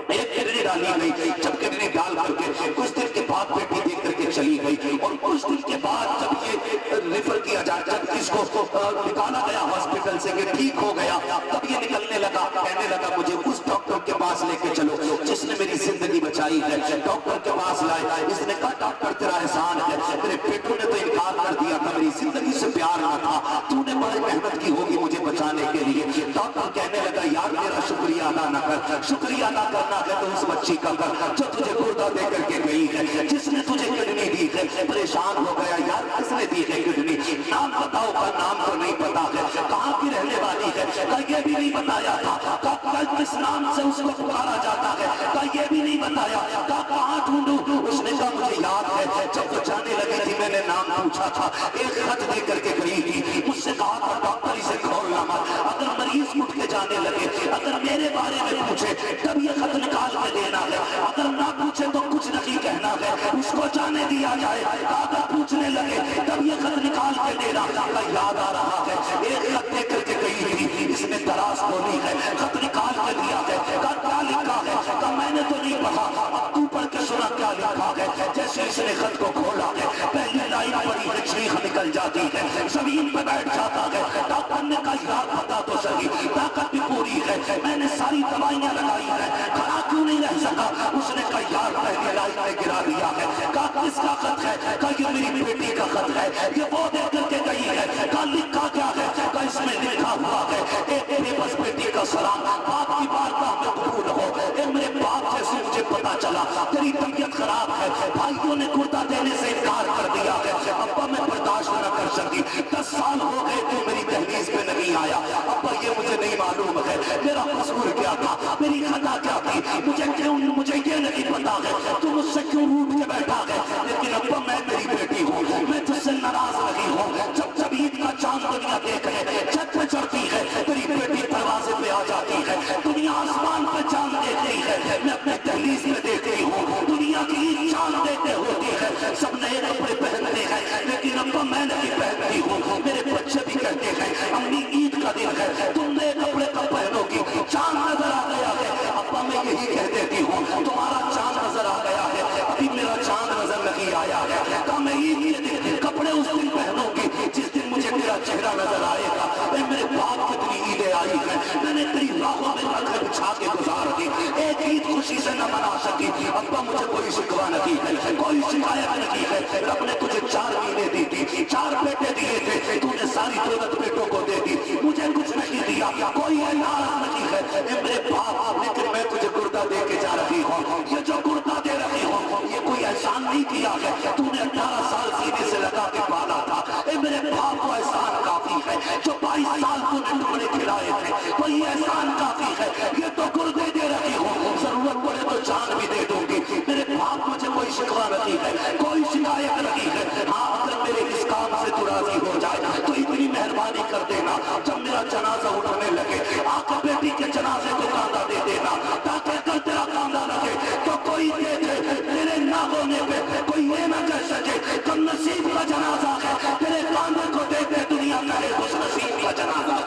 ایک کڈنی ڈالی گئی۔ جب کڈنی ڈال کر کے کچھ دن کے بعد بیٹی دیکھ کر کے چلی گئی، اور کچھ دن کے بعد جب یہ ریفر کیا جائے، جب اس کو نکالا گیا ہاسپٹل سے کہ ٹھیک ہو گیا، تب یہ نکلنے لگا، کہنے لگا مجھے اس ڈاکٹر کے پاس لے کے چلو جس نے میری زندگی بچائی ہے۔ ڈاکٹر کے پاس لائے، اس نے کہا ڈاکٹر تیرا احسان ہے، تیرے بیٹوں نے تو انکار کر دیا تھا، میری زندگی سے پیار نہ تھا، تو نے بڑی محنت کی ہوگی مجھے بچانے کے لیے۔ ڈاکٹر کہنے لگا یار میرا شکریہ ادا نہ کر، شکریہ ادا کرنا ہے تو اس بچی کا کر جو تجھے گردہ دے کر کے گئی ہے، جس نے تجھے کڈنی دی ہے۔ پریشان ہو گیا یار کس نے دی ہے کڈنی؟ نام بتاؤ، کا نام تو نہیں پتا ہے، کہاں کی رہنے والی ہے؟ کا یہ بھی نہیں بتایا تھا، کا کس نام سے اس کو پکارا جاتا ہے؟ کا یہ بھی نہیں بتایا، کا کہاں ڈھونڈوں؟ اس نے کہا مجھے یاد ہے جب وہ جانے لگی تھی میں نے نام پوچھا تھا، ایک خط دے کر کے گئی تھی، مجھ سے کہا تھا ڈاکٹر اسے کھولنا مت، اگر مریض اٹھ کے جانے لگے، اگر میرے بارے میں پوچھے تب یہ خط نکال کے دینا ہے، اگر نہ پوچھے تو کچھ نہیں کہنا ہے، اس کو جانے دیا جائے، اگر پوچھنے لگے تب یہ خط نکال کے دینا ہے۔ یاد آ رہا ہے ایک خط دے کر کے گئی تھی، اس نے دراز کھولی ہے، خط نکال کے دیا ہے، کہا کیا لکھا ہے؟ کہا میں نے تو نہیں پڑھا، اب تو پڑھ کے سنا کیا لکھا ہے۔ جیسے اس نے خط کو کھولا ہے، پہلی لائن پڑھی ہے، چیخ نکل جاتی ہے، زمین پہ بیٹھ جاتا ہے۔ ڈاکٹر نے کہا یار بتا تو صحیح، طاقت بھی پوری ہے، میں نے ساری دوائیاں لگائی ہیں، کھڑا کیوں نہیں رہ سکا؟ اس نے کہا یار پہلی لائن میں گرا دیا ہے۔ کہا کس کا خط ہے؟ کہا یہ میری بیٹی کا خط ہے، یہ وہ دے کر کے گئی ہے۔ کہا لکھا کیا ہے؟ کہا اس میں لکھا ہوا ہے اے میرے بس بیٹی کا سلام، باپ کی بارگاہ میں قبول ہو۔ اے میرے باپ جیسے مجھے پتا چلا تیری طبیعت خراب ہے، بھائیوں نے گردہ دینے سے انکار کر دیا ہے، ابا میں برداشت نہ کر سکتی، 10 سال ہو گئے تو میری دہلیز پہ نہیں آیا، ابا یہ مجھے نہیں معلوم ہے میرا قصور کیا تھا، میری خطا کیا تھی، مجھے یہ نہیں پتا ہے تو مجھ سے کیوں روٹ کے بیٹھا ہے، لیکن ابا میں تیری بیٹی ہوں، میں تجھ سے ناراض نہیں ہوں۔ جب عید کا چاند دنیا دیکھ ہے، چھت پہ چڑھتی ہے، تیری بیٹی دروازے پہ آ جاتی ہے، دنیا آسمان پہ چاند دیکھتی ہے، میں اپنے دہلیز میں دیکھتی ہوں، دنیا کی عید چاند دیکھتے ہوتی ہے، سب نئے کپڑے پہنتے ہیں، لیکن ابا میں نہیں پہنتی ہوں، میرے بچے بھی کہتے ہیں امی عید کا دن ہے تم نئے کپڑے کب پہنو گی، چاند نظر آ گیا ہے، ابا میں یہی کہہ دیتی ہوں تمہارا چاند نظر آ گیا ہے، ابھی میرا چاند نظر نہیں آیا ہے، کہ میں عید کے دن کپڑے اس دن پہنوں گی جس دن مجھے تیرا چہرہ نظر آئے گا۔ اے میرے باپ کتنی عیدیں آئی ہیں، میں نے تیری راہوں میں رکھ بچھا کے گزار دی، ایک عید خوشی سے نہ منا سکی، ابا مجھے کوئی شکوہ نہیں ہے، کوئی شکایت نہیں ہے، رب نے تجھے 4 مہینے دی تھی، 4 بیٹے دیے تھے، تو نے ساری دولت بیٹوں کو دے دی، مجھے کچھ نہیں دیا، کوئی اعلان نہیں ہے۔ اے میرے باپ لیکن میں تجھے گردہ دے کے جا رہی ہوں، یہ جو گردہ دے رہی ہوں یہ کوئی احسان نہیں کیا ہے، تو نے 18 سال سینے سے لگا کے پالا تھا، اے میرے باپ کو احسان کافی ہے، جو 22 سال تو نے ٹکڑے کھلائے تھے وہی احسان کافی ہے، یہ تو گردے دے رہی ہوں، ضرورت پڑے تو جان بھی دے دوں گی، میرے باپ مجھے کوئی شکوہ نہیں ہے، کوئی شکایت نہیں ہے، ہاں اگر میرے اس کام سے تو راضی ہو جائے تو اتنی مہربانی کر دینا جب میرا جنازہ اٹھنے لگے آ کر بیٹی کے جنازے کو کاندھا دے دینا، تاکہ اگر تیرا کاندھا لگے تو کوئی دیکھے تیرے نہ ہونے پہ کوئی یہ نہ کہہ سکے کم نصیب کا جنازہ ہے، تیرے کاندھے کو دیکھتے دنیا کہے خوش نصیب کا جنازہ۔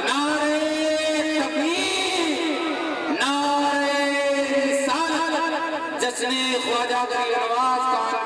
نعرہ تکبیر، نعرہ رسالت، جشن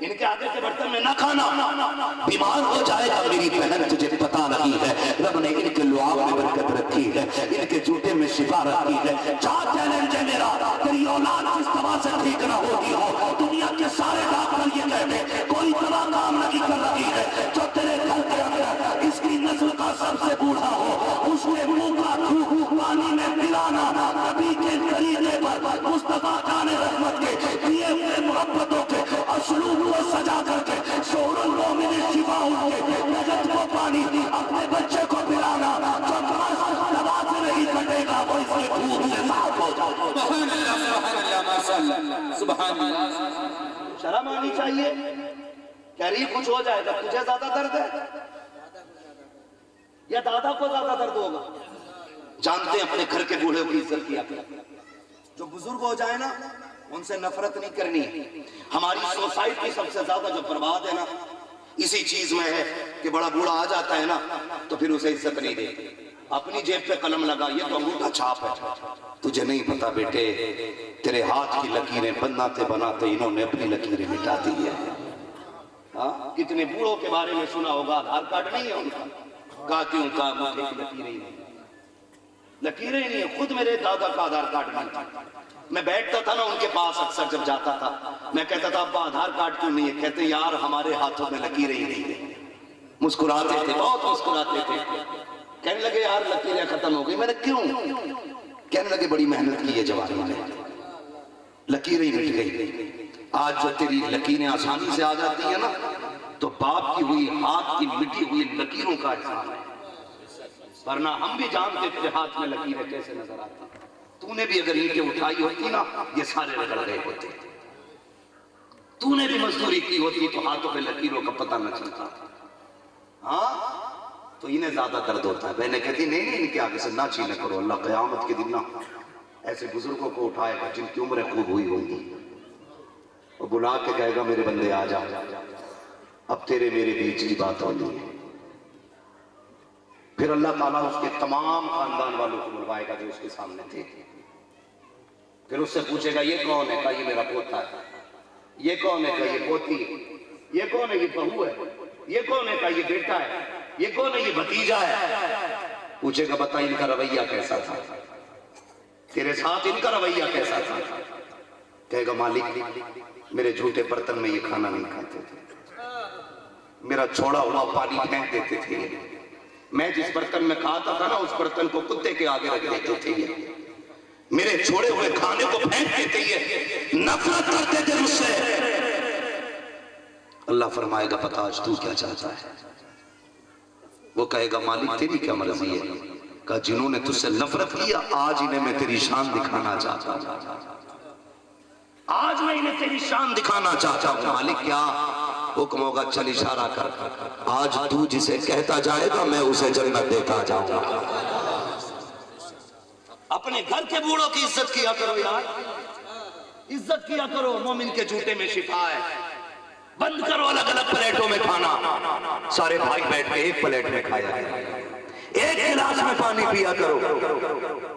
ان کے آگے کے برتن میں نہ کھانا، بیمار ہو جائے گا میری بہن تجھے پتا نہیں ہے، رب نے ان کے لعاب میں برکت رکھی ہے، ان کے جوتے میں شفا رکھی ہے۔ چار چیلنج ہے میرا، تیری اولاد اس طرح سے ٹھیک نہ ہوتی ہو، دنیا کے سارے ڈاکٹر یہ کہتے ہیں کوئی دوا کام نہیں کر رہی ہے، جو تیرے گھر کے اندر اس کی نسل کا سب سے بوڑھا ہو اس کے منہ کا تھوک پانی میں پلانا، نبی کے طریقے پر مصطفیٰ جان رحمت کے دیے ہوئے محبتوں کے اسلوب کو سجا کر کے شعور المومن شفا کے نجات کو پانی اپنے بچے کو پلانا، جو دوا سے نہیں کٹے گا وہ اس کے دودھ سے صاف ہو جائے۔ سبحان اللہ ماشاء اللہ سبحان اللہ۔ شرم آنی چاہیے، قریب کچھ ہو جائے گا تجھے زیادہ درد ہے یا دادا کو زیادہ درد ہوگا؟ جانتے ہیں اپنے گھر کے بوڑھے کی عزت کیا کریں، جو بزرگ ہو جائے نا ان سے نفرت نہیں کرنی۔ ہماری سوسائٹی سب سے زیادہ جو برباد ہے نا اسی چیز میں ہے کہ بڑا بوڑھا آ جاتا ہے نا تو پھر اسے عزت نہیں دیتے، اپنی جیب پہ قلم لگا، یہ تو انگوٹھا چھاپ ہے۔ تجھے نہیں پتا بیٹے، تیرے ہاتھ کی لکیریں بناتے بناتے انہوں نے اپنی لکیریں مٹا دی ہے۔ کتنے بوڑھوں کے بارے میں سنا ہوگا آدھار کارڈ نہیں ہے ان کا، کاتیوں کا لکیریں ہی نہیں، لکیریں نہیں ہیں۔ خود میرے دادا کا آدھار کارڈ نہیں تھا، میں بیٹھتا تھا نا ان کے پاس اکثر جب جاتا تھا، میں کہتا تھا ابا آدھار کارڈ کیوں نہیں ہے؟ کہتے یار ہمارے ہاتھوں میں لکیریں ہی نہیں ہیں۔ مسکراتے تھے، بہت مسکراتے تھے، کہنے لگے یار لکیریں ختم ہو گئی۔ میں نے کیوں؟ کہنے لگے بڑی محنت کی ہے جوانی میں، لکیریں ہی مٹ گئی۔ آج جو تیری لکیریں آسانی سے آ جاتی ہیں نا تو باپ کی ہوئی ہاتھ کی مٹی ہوئی لکیروں کا احسان ہے، ورنہ ہم بھی جانتے تیرے ہاتھ میں لکیریں کیسے نظر آتی۔ تو نے بھی اگر اینٹیں اٹھائی ہوتی نا یہ سارے رگڑ گئے ہوتے، تو نے بھی مزدوری کی ہوتی تو ہاتھوں پہ لکیروں کا پتہ نہ چلتا۔ ہاں تو انہیں زیادہ درد ہوتا ہے۔ بہنیں کہتی نہیں ان کے آگے سے نہ چھینے کرو، اللہ قیامت کے دن نہ ایسے بزرگوں کو اٹھائے گا جن کی عمریں خوب ہوئی ہوگی، اور بلا کے کہے گا میرے بندے آ جا، اب تیرے میرے بیچ کی بات ہونی ہے۔ پھر اللہ تعالیٰ اس کے تمام خاندان والوں کو بلوائے گا جو اس کے سامنے تھے، پھر اس سے پوچھے گا یہ کون ہے؟ کہا یہ میرا پوتا ہے۔ یہ کون ہے؟ کہا یہ پوتی ہے۔ یہ کون ہے؟ یہ بہو ہے۔ یہ کون ہے؟ کہا یہ بیٹا ہے۔ یہ کون ہے؟ یہ بھتیجا ہے۔ پوچھے گا بتا ان کا رویہ کیسا تھا، تیرے ساتھ ان کا رویہ کیسا تھا؟ کہے گا مالک میرے جھوٹے برتن میں یہ کھانا نہیں کھاتے تھے، میرا چھوڑا ہوا پانی پھینک دیتے تھے، میں جس برتن میں کھاتا تھا نا اس برتن کو کتے کے آگے رکھ دیتے تھے، یہ میرے چھوڑے ہوئے کھانے کو پھینک دیتے، یہ نفرت کرتے تھے مجھ سے۔ اللہ فرمائے گا پتا آج تو کیا چاہتا ہے؟ وہ کہے گا مالک تیری کیا مرضی ہے؟ کہا جنہوں نے تجھ سے نفرت کیا آج انہیں میں تیری شان دکھانا چاہتا ہوں، آج میں انہیں تیری شان دکھانا چاہتا ہوں۔ مالک کیا حکم ہوگا؟ چل اشارہ کر، آج تو جسے کہتا جائے گا میں اسے جنت دیتا جاؤں گا۔ اپنے گھر کے بوڑھوں کی عزت کیا کرو یار، عزت کیا کرو۔ مومن کے جوتے میں شفا ہے۔ بند کرو الگ الگ پلیٹوں میں کھانا، سارے بھائی بیٹھ کے ایک پلیٹ میں کھایا کرو، ایک گلاس میں پانی پیا کرو۔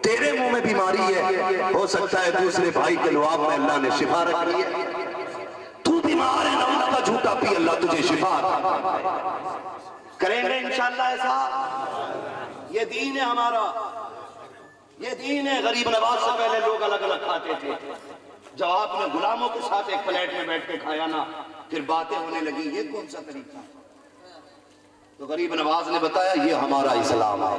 تیرے منہ میں بیماری ہے، ہو سکتا ہے دوسرے بھائی کے لعاب میں اللہ نے شفا رکھی ہے، تو بیمار ہے نہ ان کا جھوٹا پی اللہ تجھے شفا کریں گے انشاءاللہ ایسا۔ یہ دین ہے ہمارا، یہ دین ہے۔ غریب نواز سے پہلے لوگ الگ الگ کھاتے تھے، جب آپ نے غلاموں کے ساتھ ایک پلیٹ میں بیٹھ کے کھایا نا پھر باتیں ہونے لگی یہ کون سا طریقہ؟ تو غریب نواز نے بتایا یہ ہمارا اسلام ہے،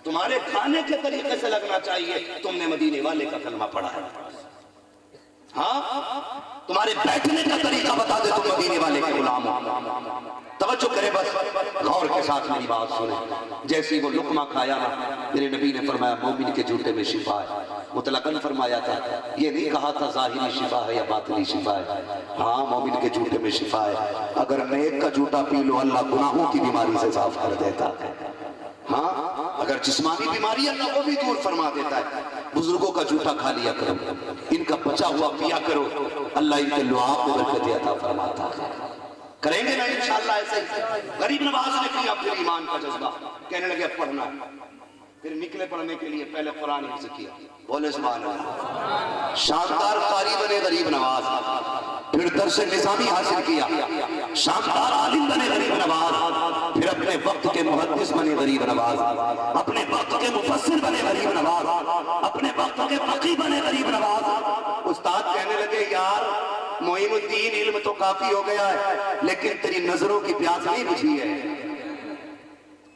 تمہارے کھانے کے طریقے سے لگنا چاہیے تم نے مدینے والے کا کلمہ پڑھا ہے، ہاں تمہارے بیٹھنے کا طریقہ بتا دے تم مدینے والے کے غلام ہو۔ توجہ کرے بس غور کے ساتھ میری بات سنیں۔ جیسے وہ لقمہ کھایا نا میرے نبی نے فرمایا مومن کے جوتے میں شفا ہے، مطلقاً فرمایا تھا، یہ نہیں کہا تھا ظاہری شفا ہے یا باطنی شفا ہے۔ ہاں مومن کے جوتے میں شفا ہے، اگر نیک کا جوتا پی لو اللہ گناہوں کی بیماری سے صاف کر دیتا ہے، ہاں اگر جسمانی بیماری اللہ کو بھی دور فرما دیتا ہے۔ بزرگوں کا جوتا کھا لیا کرو، ان کا بچا ہوا پیا کرو، اللہ ان کے لعاب میں برکت عطا فرماتا ہے۔ کریں گے نا انشاءاللہ ایسے ہی؟ غریب نواز نے کیا پھر ایمان کا جذبہ، کہنے لگے پڑھنا ہے، پھر نکلے پڑھنے کے لیے پہلے قرآن حفظ کیا. بولے سبحان اللہ. شاندار قاری بنے غریب نواز, پھر درس نظامی حاصل کیا. شاندار عالم بنے غریب نواز, پھر اپنے وقت کے محدث بنے غریب نواز, اپنے وقت کے مفسر بنے غریب نواز, اپنے وقت کے فقیہ بنے غریب نواز. استاد کہنے لگے یار معین الدین علم تو کافی ہو گیا ہے لیکن تیری نظروں کی پیاس نہیں بجھی ہے.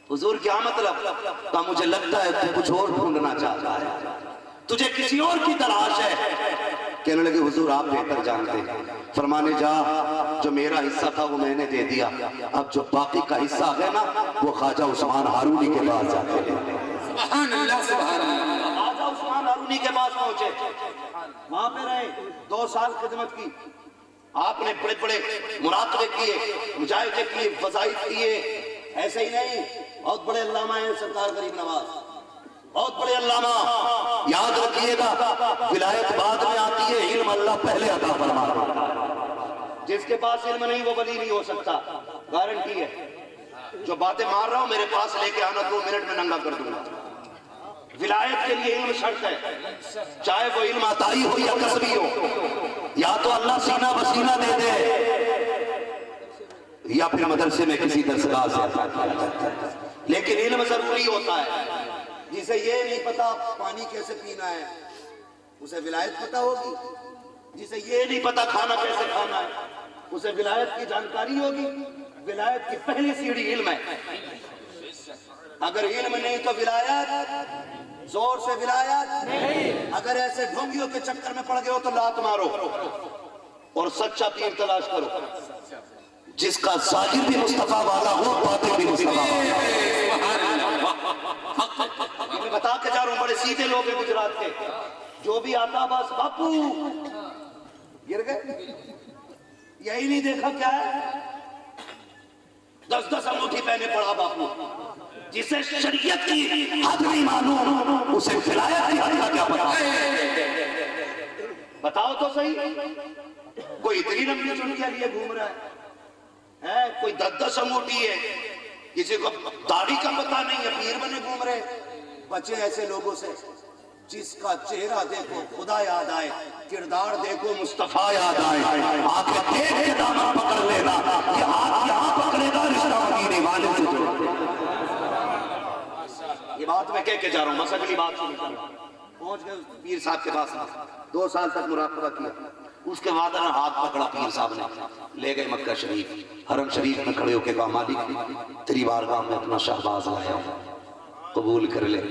حضور کیا مطلب؟ تو مجھے لگتا ہے تو کچھ اور ڈھونڈنا چاہتا ہے, تجھے کسی اور کی تلاش ہے. کہنے لگے حضور آپ بہتر جانتے ہیں. فرمانے جا جو میرا حصہ تھا وہ میں نے دے دیا, اب جو باقی کا حصہ ہے نا وہ خواجہ عثمان ہارونی کے پاس جاتے ہیں. سبحان اللہ سبحان اللہ. خواجہ عثمان ہارونی کے پاس پہنچے, وہاں پہ رہے 2 سال خدمت کی. آپ نے بڑے بڑے مراقبے کیے, مجاہدے کیے, وظائف کیے. ایسے ہی نہیں, بہت بڑے علامہ ہیں سرکار غریب نواز, بہت بڑے علامہ. یاد رکھیے گا ولایت بعد میں آتی ہے, علم اللہ پہلے عطا فرماتا ہے. جس کے پاس علم نہیں وہ ولی نہیں ہو سکتا, گارنٹی ہے. جو باتیں مار رہا ہوں میرے پاس لے کے آنا 2 منٹ میں ننگا کر دوں گا. ولایت کے لیے علم شرط ہے, چاہے وہ علم عطائی ہو یا کسبی ہو. یا تو اللہ سینہ بسینہ دے دے یا پھر مدرسے میں کسی درسگاہ سے, لیکن علم ضروری ہوتا ہے. جسے یہ نہیں پتا پانی کیسے پینا ہے اسے ولایت پتا ہوگی, جسے یہ نہیں پتا کھانا کیسے کھانا ہے اسے ولایت کی جانکاری ہوگی. ولایت کی پہلی سیڑھی علم ہے. اگر علم نہیں تو ولایت, زور سے ولایت. اگر ایسے ڈھونگیوں کے چکر میں پڑ گئے ہو تو لات مارو اور سچا پیر تلاش کرو, جس کا ظاہر بھی مصطفیٰ والا ہو باطن بھی مصطفیٰ والا. میں بتا کے جا رہا ہوں, بڑے سیدھے لوگ ہیں گجرات کے, جو بھی آتا بس باپو گر گئے, یہی نہیں دیکھا کیا ہے 10 انگوٹھی پہنے پڑا باپو. جسے شریعت کی حد نہیں معلوم اسے ولایت کی حد کا کیا پتا. بتاؤ تو صحیح, کوئی اتنی لمبی چنکیاں لیے گھوم رہا ہے, کوئی 10 انگوٹھی ہے, کسی کو داڑھی کا پتہ نہیں ہے, پیر بنے گھوم رہے. بچے ایسے لوگوں سے جس کا چہرہ دیکھو خدا یاد آئے, کردار دیکھو مصطفیٰ یاد آئے. آنکھیں دیکھ کے دامن پکڑ لینا, یہ ہاتھ یہاں پکڑے گا رشتہ مدینے والے سے جوڑ. یہ بات میں کہہ کے جا رہا ہوں, بس اگلی بات سنیں. پہنچ گئے پیر صاحب کے پاس, 2 سال تک مراقبہ کیا. اس کے بعد ہاتھ پکڑا پیر صاحب نے, لے گئے مکہ شریف. حرم شریف میں کھڑے ہو کے کہا مالک تیری بارگاہ میں اپنا شہباز لایا ہوں, قبول کر لے.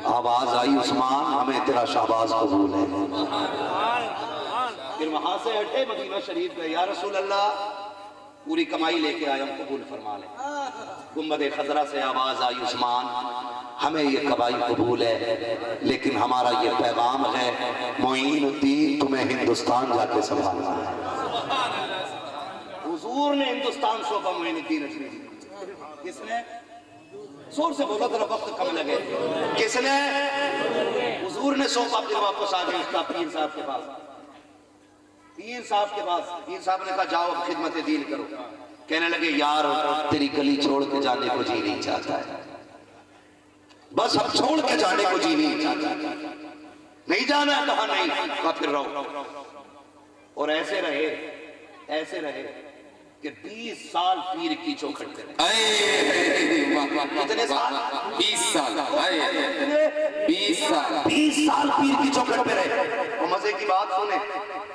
آواز آئی عثمان ہمیں تیرا شہباز قبول ہے. پھر وہاں سے ہٹے مدینہ شریف گئے, یا رسول اللہ پوری کمائی لے کے آیا ہوں, قبول فرما لیں. گنبد خضرا سے آواز آئی عثمان ہمیں یہ کمائی قبول ہے لیکن ہمارا یہ پیغام ہے معین الدین تمہیں ہندوستان جا کے سنبھالنا ہے. حضور نے ہندوستان سونپا معین الدین اجمیری. کس نے؟ زور سے بولا ذرا وقت کم لگے. کس نے؟ حضور نے سونپا. پھر واپس آ گئے اس کا پیر صاحب کے پاس. پیر صاحب کے پاس پیر صاحب نے کہا جاؤ اب خدمت دین کرو. کہنے لگے یار تیری گلی چھوڑ کے جانے کو جی نہیں چاہتا ہے, بس اب چھوڑ کے جانے کو جی نہیں چاہتا. نہیں جانا ہے, کہا نہیں, کہا پھر رہو. اور ایسے رہے کہ 20 سال پیر کی چوکھٹ پہ رہے. کتنے سال؟ 20 سال. 20 سال پیر کی چوکھٹ پہ رہے. اور مزے کی بات سنیں,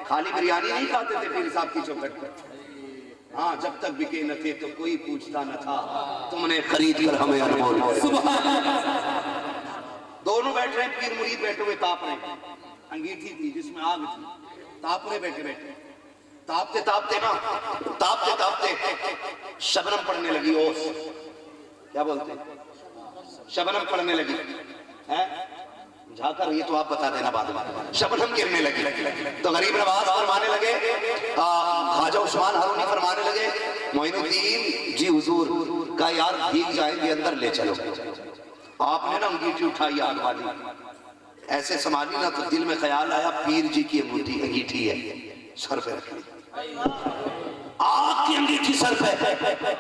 خالی بریانی نہیں کھاتے تھے پیر صاحب کی چوکھٹ پہ. ہاں جب تک بکے نہ تھے تو کوئی پوچھتا نہ تھا, تم نے خرید کر ہمیں انمول. دونوں بیٹھ رہے, پیر مرید بیٹھے ہوئے تاپ رہے. انگیٹھی تھی جس میں آگ تھی, تاپ رہے بیٹھے. تاپتے شبنم پڑنے لگی. اوس کیا بولتے شبنم پڑنے لگی. جھا کر یہ تو آپ بتا دینا بعد میں. شبنم گرنے لگی تو غریب نواز فرمانے لگے, خواجہ عثمان ہارونی فرمانے لگے معین الدین جی حضور کہا یار بھیگ جائیں گے اندر لے چلو. آپ نے نا انگیٹھی اٹھائی آگ والی, ایسے سنبھالی نا تو دل میں خیال آیا پیر جی کی انگیٹھی ہے, سر پہ رکھ لی. آگ کی انگیٹھی سر پہ.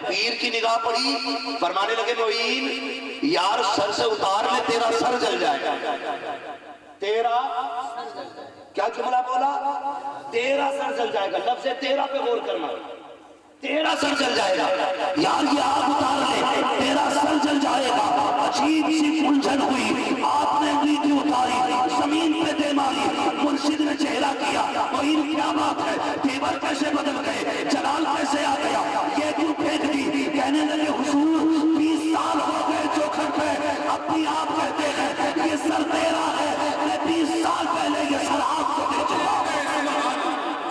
پیر کی نگاہ پڑی, فرمانے لگے معین یار سر سے اتار لے تیرا سر جل جائے گا. تیرا کیا جملہ بولا؟ تیرا سر جل جائے گا. لفظ تیرا پہ غور کرنا, تیرا سر جل جائے گا. یار یہ آگ اتار لے تیرا سر جل جائے گا. عجیب سی الجھن ہوئی, آپ نے انگیٹھی اتاری, زمین پہ دے ماری. مرشد نے چہرہ کیا, معین کیا بات ہے, تیور کیسے بدل گئے, جلال کیسے آ گیا, یہ کیوں پھینک دی؟ کہنے لگے حضور 20 سال ہو گئے چوکھٹ پہ, اپنی آپ کہتے ہیں یہ سر تیرا ہے, میں 20 سال پہلے یہ سر آپ کو دے چکا.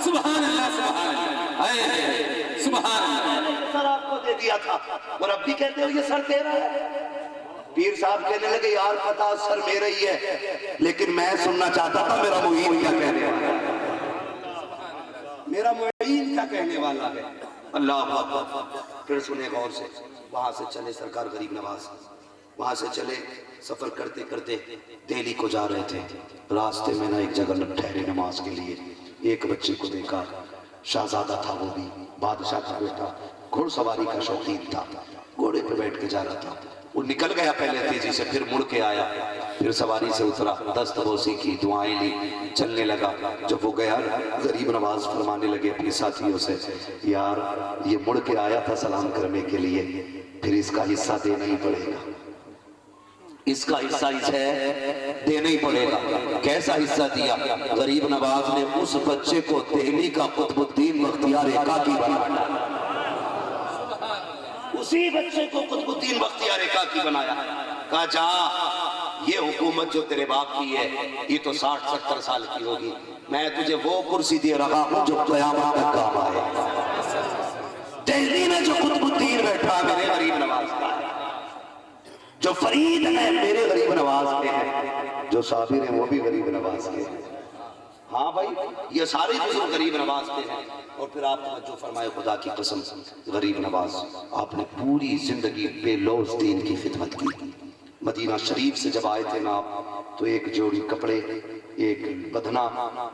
سبحان اللہ سبحان اللہ سبحان اللہ. سر آپ کو دے دیا تھا اور اب بھی کہتے ہو یہ سر تیرا ہے. پیر صاحب کہنے لگے یار پتا سر میرا ہی ہے, لیکن میں سننا چاہتا تھا میرا معین کیا کہنے والا ہے, میرا معین کیا کہنے والا ہے. اللہ اکبر. پھر سنے غور سے. وہاں سے چلے سرکار غریب نواز, وہاں سے چلے, سفر کرتے کرتے دہلی کو جا رہے تھے. راستے میں نہ ایک جگہ ٹھہرے نماز کے لیے. ایک بچے کو دیکھا, شہزادہ تھا وہ بھی, بادشاہ کا بیٹا, گھوڑ سواری کا شوقین تھا, گھوڑے پہ بیٹھ کے جا رہا تھا. وہ نکل گیا پہلے تیزی سے, پھر مڑ کے آیا, پھر سواری سے اترا, دست بوسی کی, دعائیں لی, چلنے لگا. جب وہ گیا غریب نواز فرمانے لگے اپنے ساتھیوں سے, یار یہ مڑ کے آیا تھا سلام کرنے کے لیے, پھر اس کا حصہ دینا ہی پڑے گا, اس کا حصہ اسے دینا ہی پڑے گا. کیسا حصہ دیا؟ غریب نواز نے اس بچے کو دہلی کا قطب الدین بختیار ایکاکی بنایا. اسی بچے کو قطب الدین بختیار ایکاکی بنایا. کہا جا, یہ حکومت جو تیرے باپ کی ہے یہ تو 60-70 سال کی ہوگی, میں تجھے وہ کرسی دے رہا ہوں جو قیامت تک کام آئے. دہلی میں جو قطب الدین بیٹھا میرے غریب نواز کا ہے, جو فرید ہے میرے غریب نواز کے ہیں, جو صابر ہیں وہ بھی غریب نواز کے ہیں. ہاں بھائی یہ سارے بزرگ غریب نواز کے ہیں. اور پھر آپ توجہ فرمائے, خدا کی قسم غریب نواز آپ نے پوری زندگی بے لوث دین کی خدمت کی. مدینہ شریف سے جب آئے تھے نا آپ, تو ایک جوڑی کپڑے, ایک بدنہ,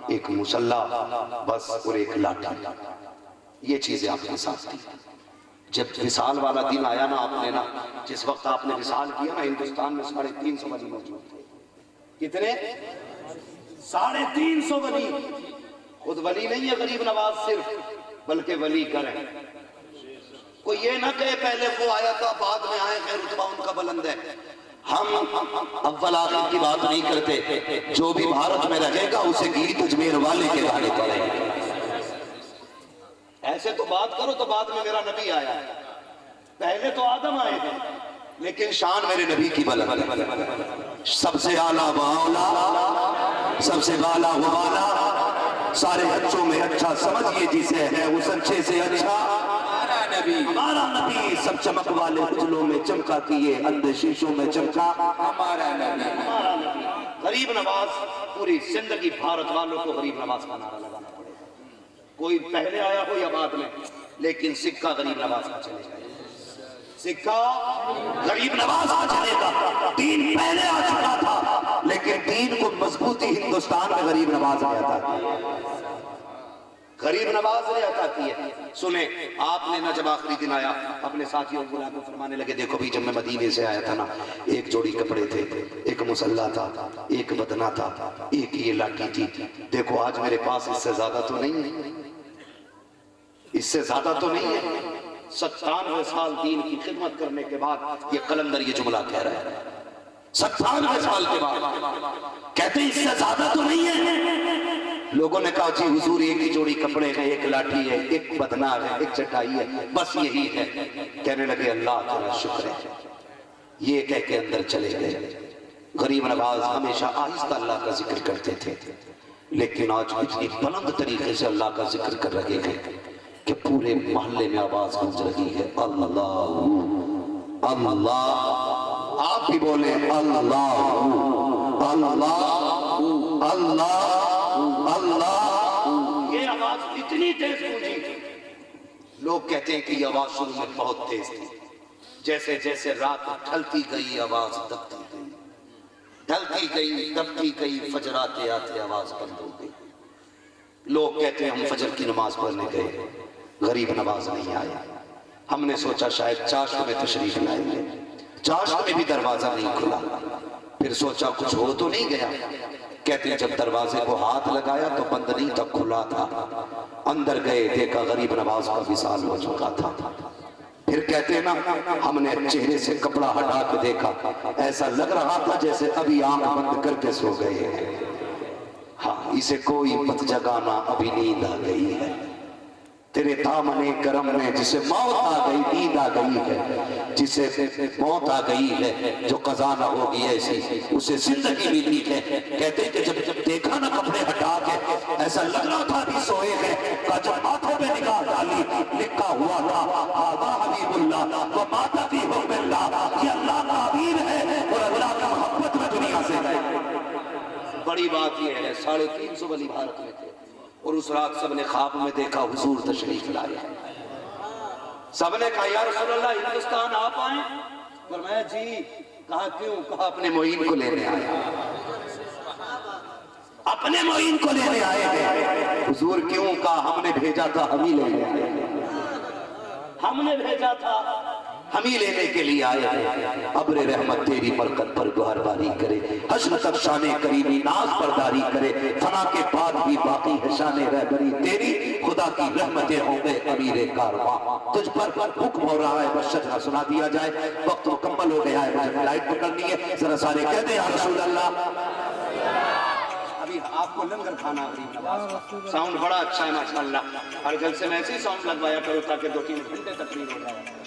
ایک مسلح بس, اور ایک لاٹھی, یہ چیزیں آپ کے ساتھ تھی. جب وصال والا دن آیا نا, آپ نے نا جس وقت آپ نے وصال کیا نا, ہندوستان میں 350 ولی موجود تھے. کتنے؟ 350 ولی. خود ولی نہیں ہے غریب نواز صرف, بلکہ ولی گر ہے. کوئی یہ نہ کہے پہلے وہ آیا تھا بعد میں آئے, خیر رتبہ ان کا بلند ہے. ہم اول آخر کی بات نہیں کرتے, جو بھی بھارت میں رہے گا اسے گیت اجمیر والے کے گانے پڑے گا. ایسے تو بات کرو تو بعد میں میرا نبی آیا ہے, پہلے تو آدم آئے تھے, لیکن شان میرے نبی کی بلند ہے. سب سے اعلیٰ و اولا, سب سے بالا و بالا, سارے اچھوں میں اچھا سمجھئے جسے ہے اس اچھے سے اچھا ہمارا نبی. سب چمک والے اجلوں میں چمکا کیے, اندھے شیشوں میں چمکا ہمارا نبی. غریب نواز پوری زندگی بھارت والوں کو غریب نواز کا نعرہ لگانا پڑے گا, کوئی پہلے آیا ہو یا بعد میں, لیکن سکہ غریب نواز کا چلے گا. سکہ غریب نواز کا چلے گا. دین پہلے آ چکا تھا, لیکن دین کو مضبوطی ہندوستان میں غریب نواز نے عطا کی. غریب نواز نے عطا کی ہے. سنیں, آپ نے نہ جب آخری دن آیا اپنے ساتھیوں کو بلا کے فرمانے لگے, دیکھو بھی جب میں مدینے سے آیا تھا نا, ایک جوڑی کپڑے تھے, ایک مسلح تھا, ایک بدنہ تھا, ایک یہ لاٹھی تھی. دیکھو آج میرے پاس اس سے زیادہ تو نہیں ہے, اس سے زیادہ تو نہیں ہے. 97 سال دین کی خدمت کرنے کے بعد یہ قلندر یہ جملہ کہہ رہا ہے. 97 سال کے بعد کہتے ہیں اس سے زیادہ تو نہیں ہے. لوگوں نے کہا جی حضور ایک ہی جوڑی کپڑے ہیں, ایک لاٹھی ہے, ایک بدنہ ہے, ایک چٹائی ہے, بس یہی ہے. کہنے لگے اللہ تیرا شکر ہے. یہ کہہ کے اندر چلے گئے. غریب نواز ہمیشہ آہستہ اللہ کا ذکر کرتے تھے, لیکن آج اتنی بلند طریقے سے اللہ کا ذکر کر رہے ہیں کہ پورے محلے میں آواز گونج رہی ہے, اللہ اللہ. آپ بھی بولیں اللہ اللہ اللہ اللہ. یہ آواز اتنی تیز گونجی, لوگ کہتے ہیں کہ یہ آواز شروع میں بہت تیز تھی, جیسے جیسے رات ڈھلتی گئی آواز دبتی گئی, ڈھلتی گئی دبتی گئی, فجر آتے آتے آواز بند ہو گئی. لوگ کہتے ہیں ہم فجر کی نماز پڑھنے گئے, غریب نواز نہیں آیا. ہم نے سوچا شاید چاشت میں تشریف لائیں گے. چاشت میں بھی دروازہ نہیں کھلا. پھر سوچا کچھ ہو تو نہیں گیا. کہتے ہیں جب دروازے کو ہاتھ لگایا تو بند نہیں تک کھلا تھا. اندر گئے دیکھا غریب نواز کا وصال ہو چکا تھا. پھر کہتے ہیں نا ہم نے چہرے سے کپڑا ہٹا کے دیکھا, ایسا لگ رہا تھا جیسے ابھی آنکھ بند کر کے سو گئے ہیں. ہاں اسے کوئی مت جگانا, ابھی نیند آ گئی ہے. تیرے دامن کرم میں جسے موت آ گئی نیند آ گئی ہے, جسے موت آ گئی ہے جو قضا نہ ہوگی ایسی اسے زندگی ملی ہے. کہتے ہیں کہ جب دیکھا نا کپڑے ہٹا کے ایسا لگ رہا تھا بھی سوئے ہیں. کہ جب ماتھوں میں نگاہ ڈالی لکھا ہوا تھا آبا حبیب اللہ و ماتا فی حب اللہ, یہ اللہ کا حبیب ہے اور اللہ کا محبت میں دنیا سے ہے. بڑی بات یہ ہے 350 ولی بھارت میں تھے اور اس رات سب نے خواب میں دیکھا حضور تشریف لائے. سب نے کہا یا رسول اللہ ہندوستان آپ آئیں؟ فرمایا جی. کہا کیوں؟ کہا اپنے معین کو لینے آیا. اپنے معین کو لینے آئے ہیں. حضور کیوں؟ کہا ہم نے بھیجا تھا ہم ہی لینے آئے. ہم نے بھیجا تھا ہم ہی لینے کے لیے آئے ہیں. ابر رحمت تیری برکت پر گہر باری کرے, حشر تک شان کریمی ناز برداری کرے. فنا کے بعد بھی باقی ہے شان رہبری تیری, خدا کی رحمتیں ہوں گے امیر کارواں. تجھ پر حکم ہو رہا ہے بس شجرہ سنا دیا جائے. وقت مکمل ہو گیا ہے, مجھے فلائٹ پکڑنی ہے. ذرا سارے کہتے ہیں یا رسول اللہ. ابھی آپ کو لنگر کھانا غریب نواز کا ساؤنڈ بڑا اچھا ہے ماشاءاللہ. ہر جلسے میں ایسے ساؤنڈ لگوایا کرو تاکہ 2-3 گھنٹے تقریر ہو جائے.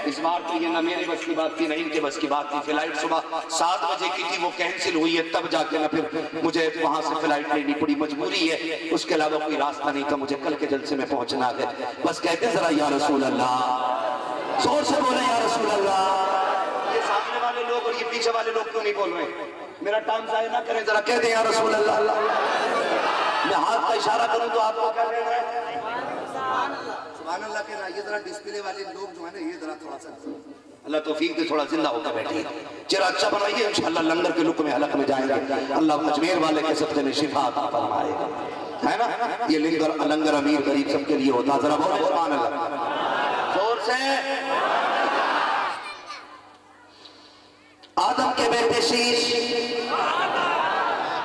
اس بار تو یہ نہ میرے بس کی بات تھی نہ ان کے بس کی بات تھی. فلائٹ صبح 7 بجے کی تھی, وہ کینسل ہوئی ہے تب جا کے نہ پھر مجھے وہاں سے فلائٹ لینی پڑی, مجبوری ہے. اس کے علاوہ کوئی راستہ نہیں تھا, مجھے کل کے جلسے میں پہنچنا ہے. بس کہتے ذرا یا رسول اللہ, زور سے بولیں یا رسول اللہ. یہ سامنے والے لوگ اور یہ پیچھے والے لوگ کیوں نہیں بول رہے؟ میرا ٹائم ضائع نہ کریں, ذرا کہتے یا رسول اللہ. میں ہاتھ کا اشارہ کروں تو آپ کو کیا کہنا ہے؟ سبحان اللہ کہنا. یہ ذرا ڈسپلے والے لوگ جو ہیں نا یہ ذرا تھوڑا سا اللہ توفیق دے تھوڑا زندہ ہو کر بیٹھیے. چہرہ اچھا بنائیے, انشاءاللہ لنگر کے لک میں حلق میں جائیں گے. اللہ اجمیر والے کے صدقے میں شفا عطا فرمائے گا, ہے نا. یہ لنگر امیر غریب سب کے لیے ہوتا. ذرا بولو سبحان اللہ زور سے. آدم کے بیٹے شیش,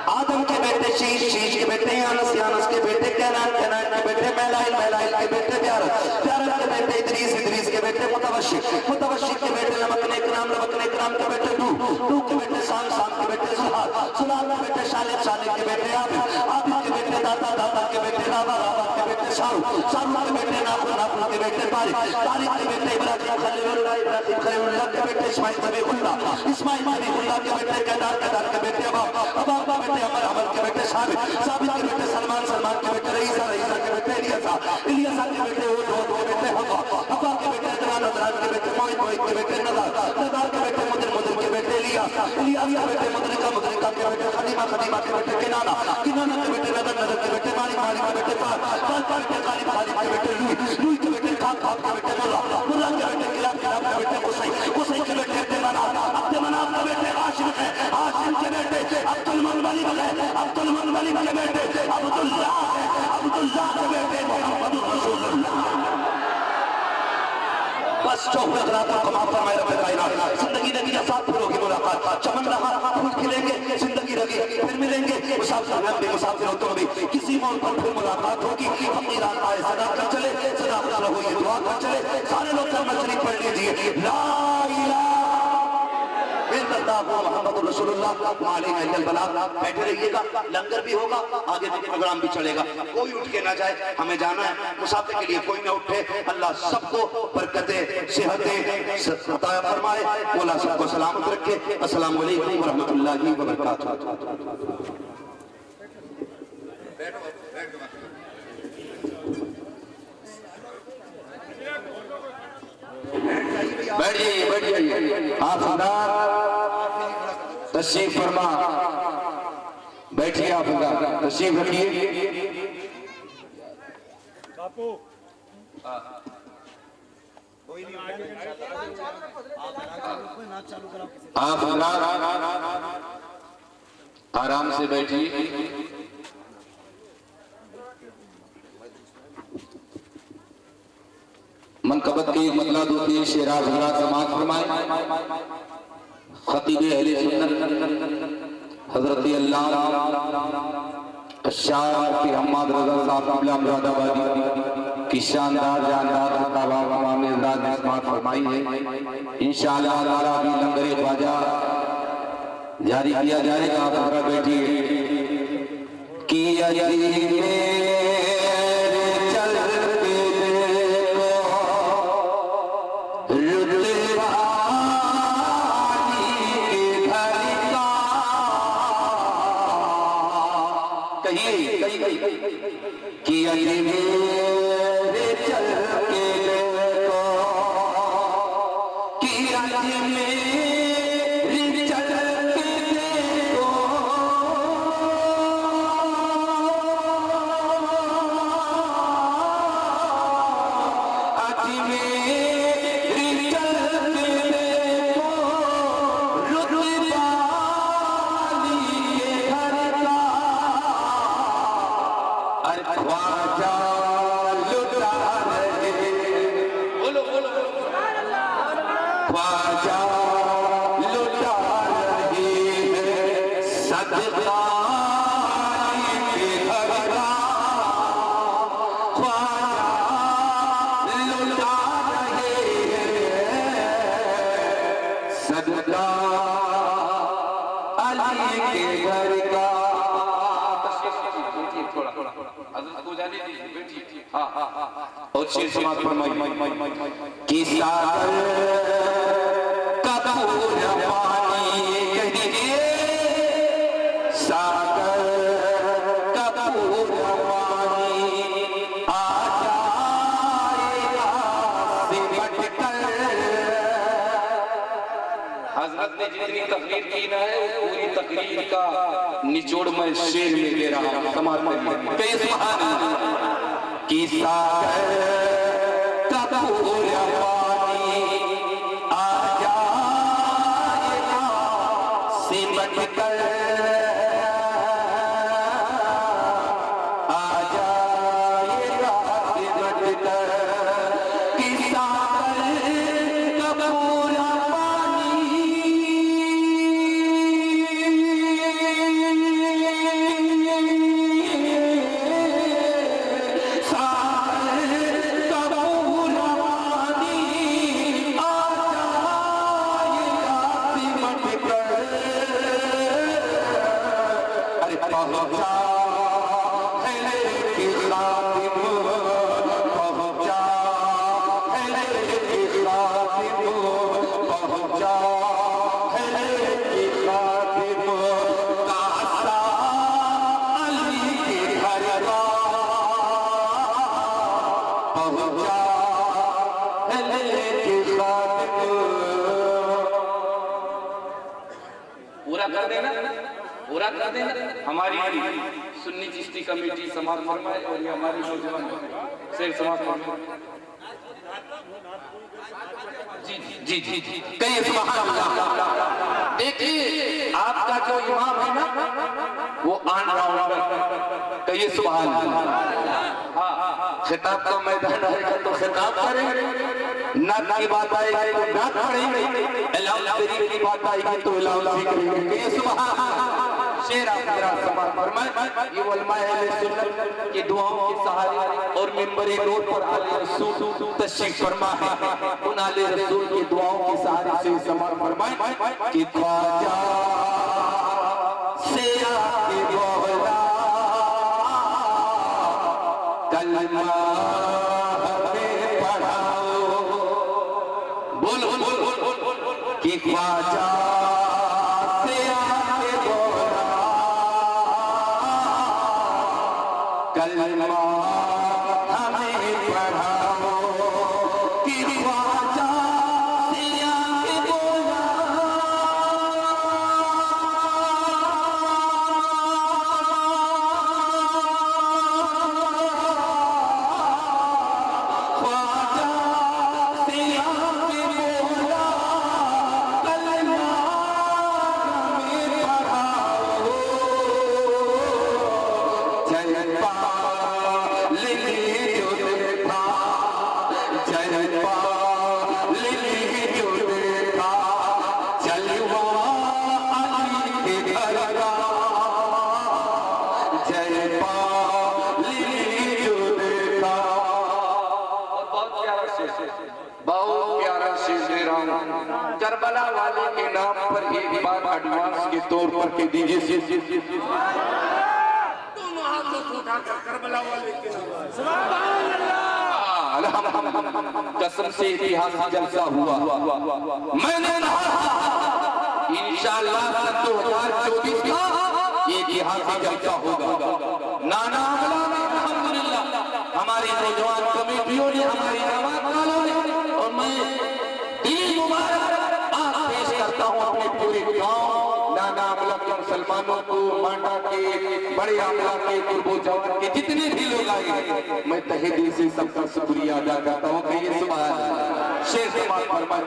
آدم کے بیٹے شیش, شیش کے بیٹے یانس, یانس کے بیٹے کینان, کینان کے بیٹے میلائل, میلائل کے بیٹے پیارت, پیارت کے بیٹے ادریس, ادریس کے بیٹے متوشق, متوشق کے بیٹے نمکن اکرام, نمکن اکرام کے بیٹے دو کے بیٹے سام, سام کے بیٹے زلحاد, زلحاد کے بیٹے شالق, شالق کے بیٹے عابد, عابد کے بیٹے داتا, داتا کے بیٹے رابع, رابع کے بیٹے شاروع, شاروع کے بیٹے ناخن, ناخن کے بیٹے طارق, طارق کے بیٹے ابراہیم خلیل اللہ, ابراہیم خلیل اللہ کے بیٹے اسماعیل نبی اللہ, اسماعیل نبی اللہ کے بیٹے کیدار, کیدار کے بیٹے اباب, اباب کے بیٹے عمر, عمر کے بیٹے ثابت, ثابت کے بیٹے سلمان, سلمان کے بیٹے رئیسہ, رئیسہ کے بیٹے الیسا, الیسا کے بیٹے عود, عود کے بیٹے حقا, حقا کے بیٹے ادران, ادران کے بیٹے معید, معید کے بیٹے نظار, نظار کے بیٹے مدر, مدر کے بیٹے الیاس, الیاس کے بیٹے مدرکہ, مدرکہ کے بیٹے خلیمہ, خلیمہ کے بیٹے کنانہ, کنانہ کے بیٹے نظر, نظر کے بیٹے مالک, مالک کے بیٹے پار, پار, پار کے غالب, غالب کے بیٹے لوئی, لوئی کے بیٹے خاک, خاک کے بیٹے مرہ, مرہ کے بیٹے کلاب, کلاب کے بیٹے قصی, قصی کے بیٹے عبد مناف, عبد مناف کے بیٹے ہاشم ہے, ہاشم کے بیٹے عبد المطلب ہے, عبد المطلب کے بیٹے عبداللہ ہے, عبداللہ کے بیٹے محمد رسول اللہ. بس چوک اقرار کو کما فرمائے رب کائنات. زندگی لگی یا ساتھ پھولوں کی ملاقات, چمن رہا پھول کھلیں گے, زندگی لگی پھر ملیں گے. مسافر ہم بھی مسافر ہو تم بھی, کسی موڑ پر پھر ملاقات ہوگی. اپنی رات آئے صدا کر چلے, صدا کر رہو یہ دعا کر چلے. سارے لوگ کلمہ شریف پڑھ لیجئے, لا الہ محمد رسول اللہ علیہ البلاغ. بیٹھے رہیے گا, لنگر بھی ہوگا, آگے بھی پروگرام بھی چلے گا. کوئی اٹھ کے نہ جائے, ہمیں جانا ہے. مسافر کے لیے کوئی نہ اٹھے. اللہ سب کو برکتیں, صحتیں عطا فرمائے. مولا سب کو سلامت رکھے. السلام علیکم ورحمۃ اللہ وبرکاتہ. بیٹھ جائیے, بیٹھ جائیے. حافظدار تشریف فرما, بیٹھیے. حافظدار تشریف رکھیے. حافظدار آرام سے بیٹھیے. منقبت کے ایک مطلب ہوتی ہے شیراز حضرات سماعت فرمائے خطیب اہل سنت حضرت اللہ الشاعر کی حماد رضا صاحب قبلہ مراد آبادی کی شاندار جاندار خطابات تمام حضرات نے سماعت فرمائی ہے انشاءاللہ تعالیٰ بھی لنگر خواجہ جاری کیا جائے گا حضرت بیٹھیے کی عجیب کہ علی میرے چل کے دیکھو کہ علی میرے چل کے دیکھو علی میرے چل کے دیکھو رتبہ علی کے گھر کا خواجہ لٹا رہے خواجہ لٹا رہے صدقہ علی کے گھر کا خواجہ لٹا رہے صدقہ علی کے گھر کا اور شیر سماعت فرمائی کہ ساغر کا پورا پانی کہہ دیجئے ساغر کا پورا پانی آ جائے گا سمٹ کر حضرت نے جتنی تقریر کی نہ ہے پوری تقریر کا نچوڑ میں شیر میں دے رہا ہوں سماعت کریے کہ سبحان اللہ کہ ساغر کا پورا پانی آ جائے گا سمٹ کر آ جائے گا سمٹ کر کہ ساغر کا پورا پورا کر دینا ہماری سنی چشتی کمیٹی سماعت فرمائے اور یہ ہماری نوجوان شیر سماعت فرمائے جی کہیے سبحان اللہ دیکھیے آپ کا جو امام ہے نا وہ آن راؤنڈر کہیے سبحان اللہ خطاب کا میدان آئے گا تو خطاب کریں نعت کی بات آئے گی تو نعت پڑھیں گے اعلان شریف کی بات آئے گی تو اعلان کریں گے کہیے سبحان اللہ شیر آپ حضرات سماعت فرمائے یہ علماء اہل سنت کی دعاؤں کے سہارے اور منبر نور پر آل رسول تشریف فرما ہے ان آل رسول کی دعاؤں کے سہارے سے سماعت فرمائے کہ خواجہ سے آکے بولا کلمہ ہمیں پڑھاؤ بول کہ خواجہ سے آکے بولا کلمہ ہمیں پڑھاؤ کہ خواجہ سے آکے بولا کربلا والے کے نام پر ایک بار ایڈوانس کے طور پر کہہ دیجئے دونوں ہاتھوں کو اٹھا کر کربلا والے کے نام قسم سے اتحاد جلسہ ہوا میں نے کہا انشاءاللہ 2024 کا یہ اتحاد جلسہ ہوگا نانا الحمدللہ ہماری نوجوان کمیٹیوں نے ہماری نواب والوں نے اور میں دلی مبارک آج پیش کرتا ہوں اپنے پورے گاؤں نانا عملہ کے مسلمانوں کو مانڈا کے بڑے عملہ کے قرب و جوان کے جتنے بھی لوگ آئے میں تہہ دل سے سب کا شکریہ ادا کرتا ہوں کہ یہ سبحان شیر سماعت فرمائے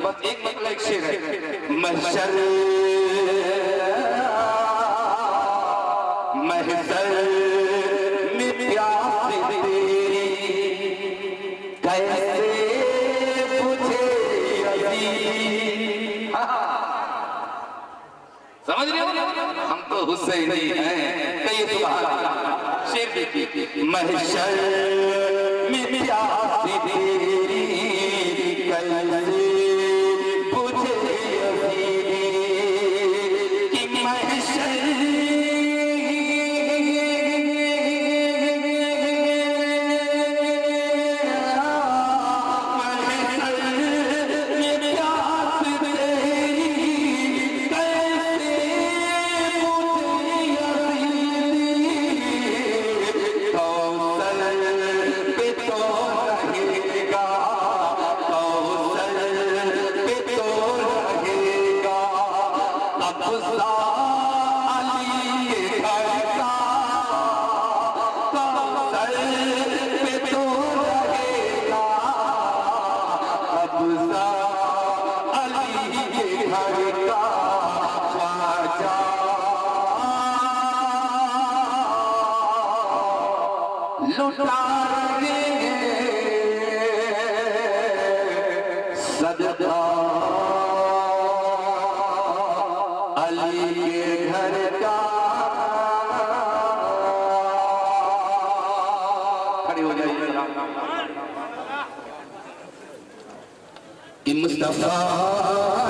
بس ایک مطلب ایک شیر ہے محشر محشر میں پیاس تیری کیسے بجھے عزیز سمجھ رہے ہو ہم تو حسینی ہیں کہیے سبحان اللہ شیر دیکھیے محشر میں پیاس تیری کیسے صدقہ علی کے گھر کا کھڑے ہو جائیے مصطفیٰ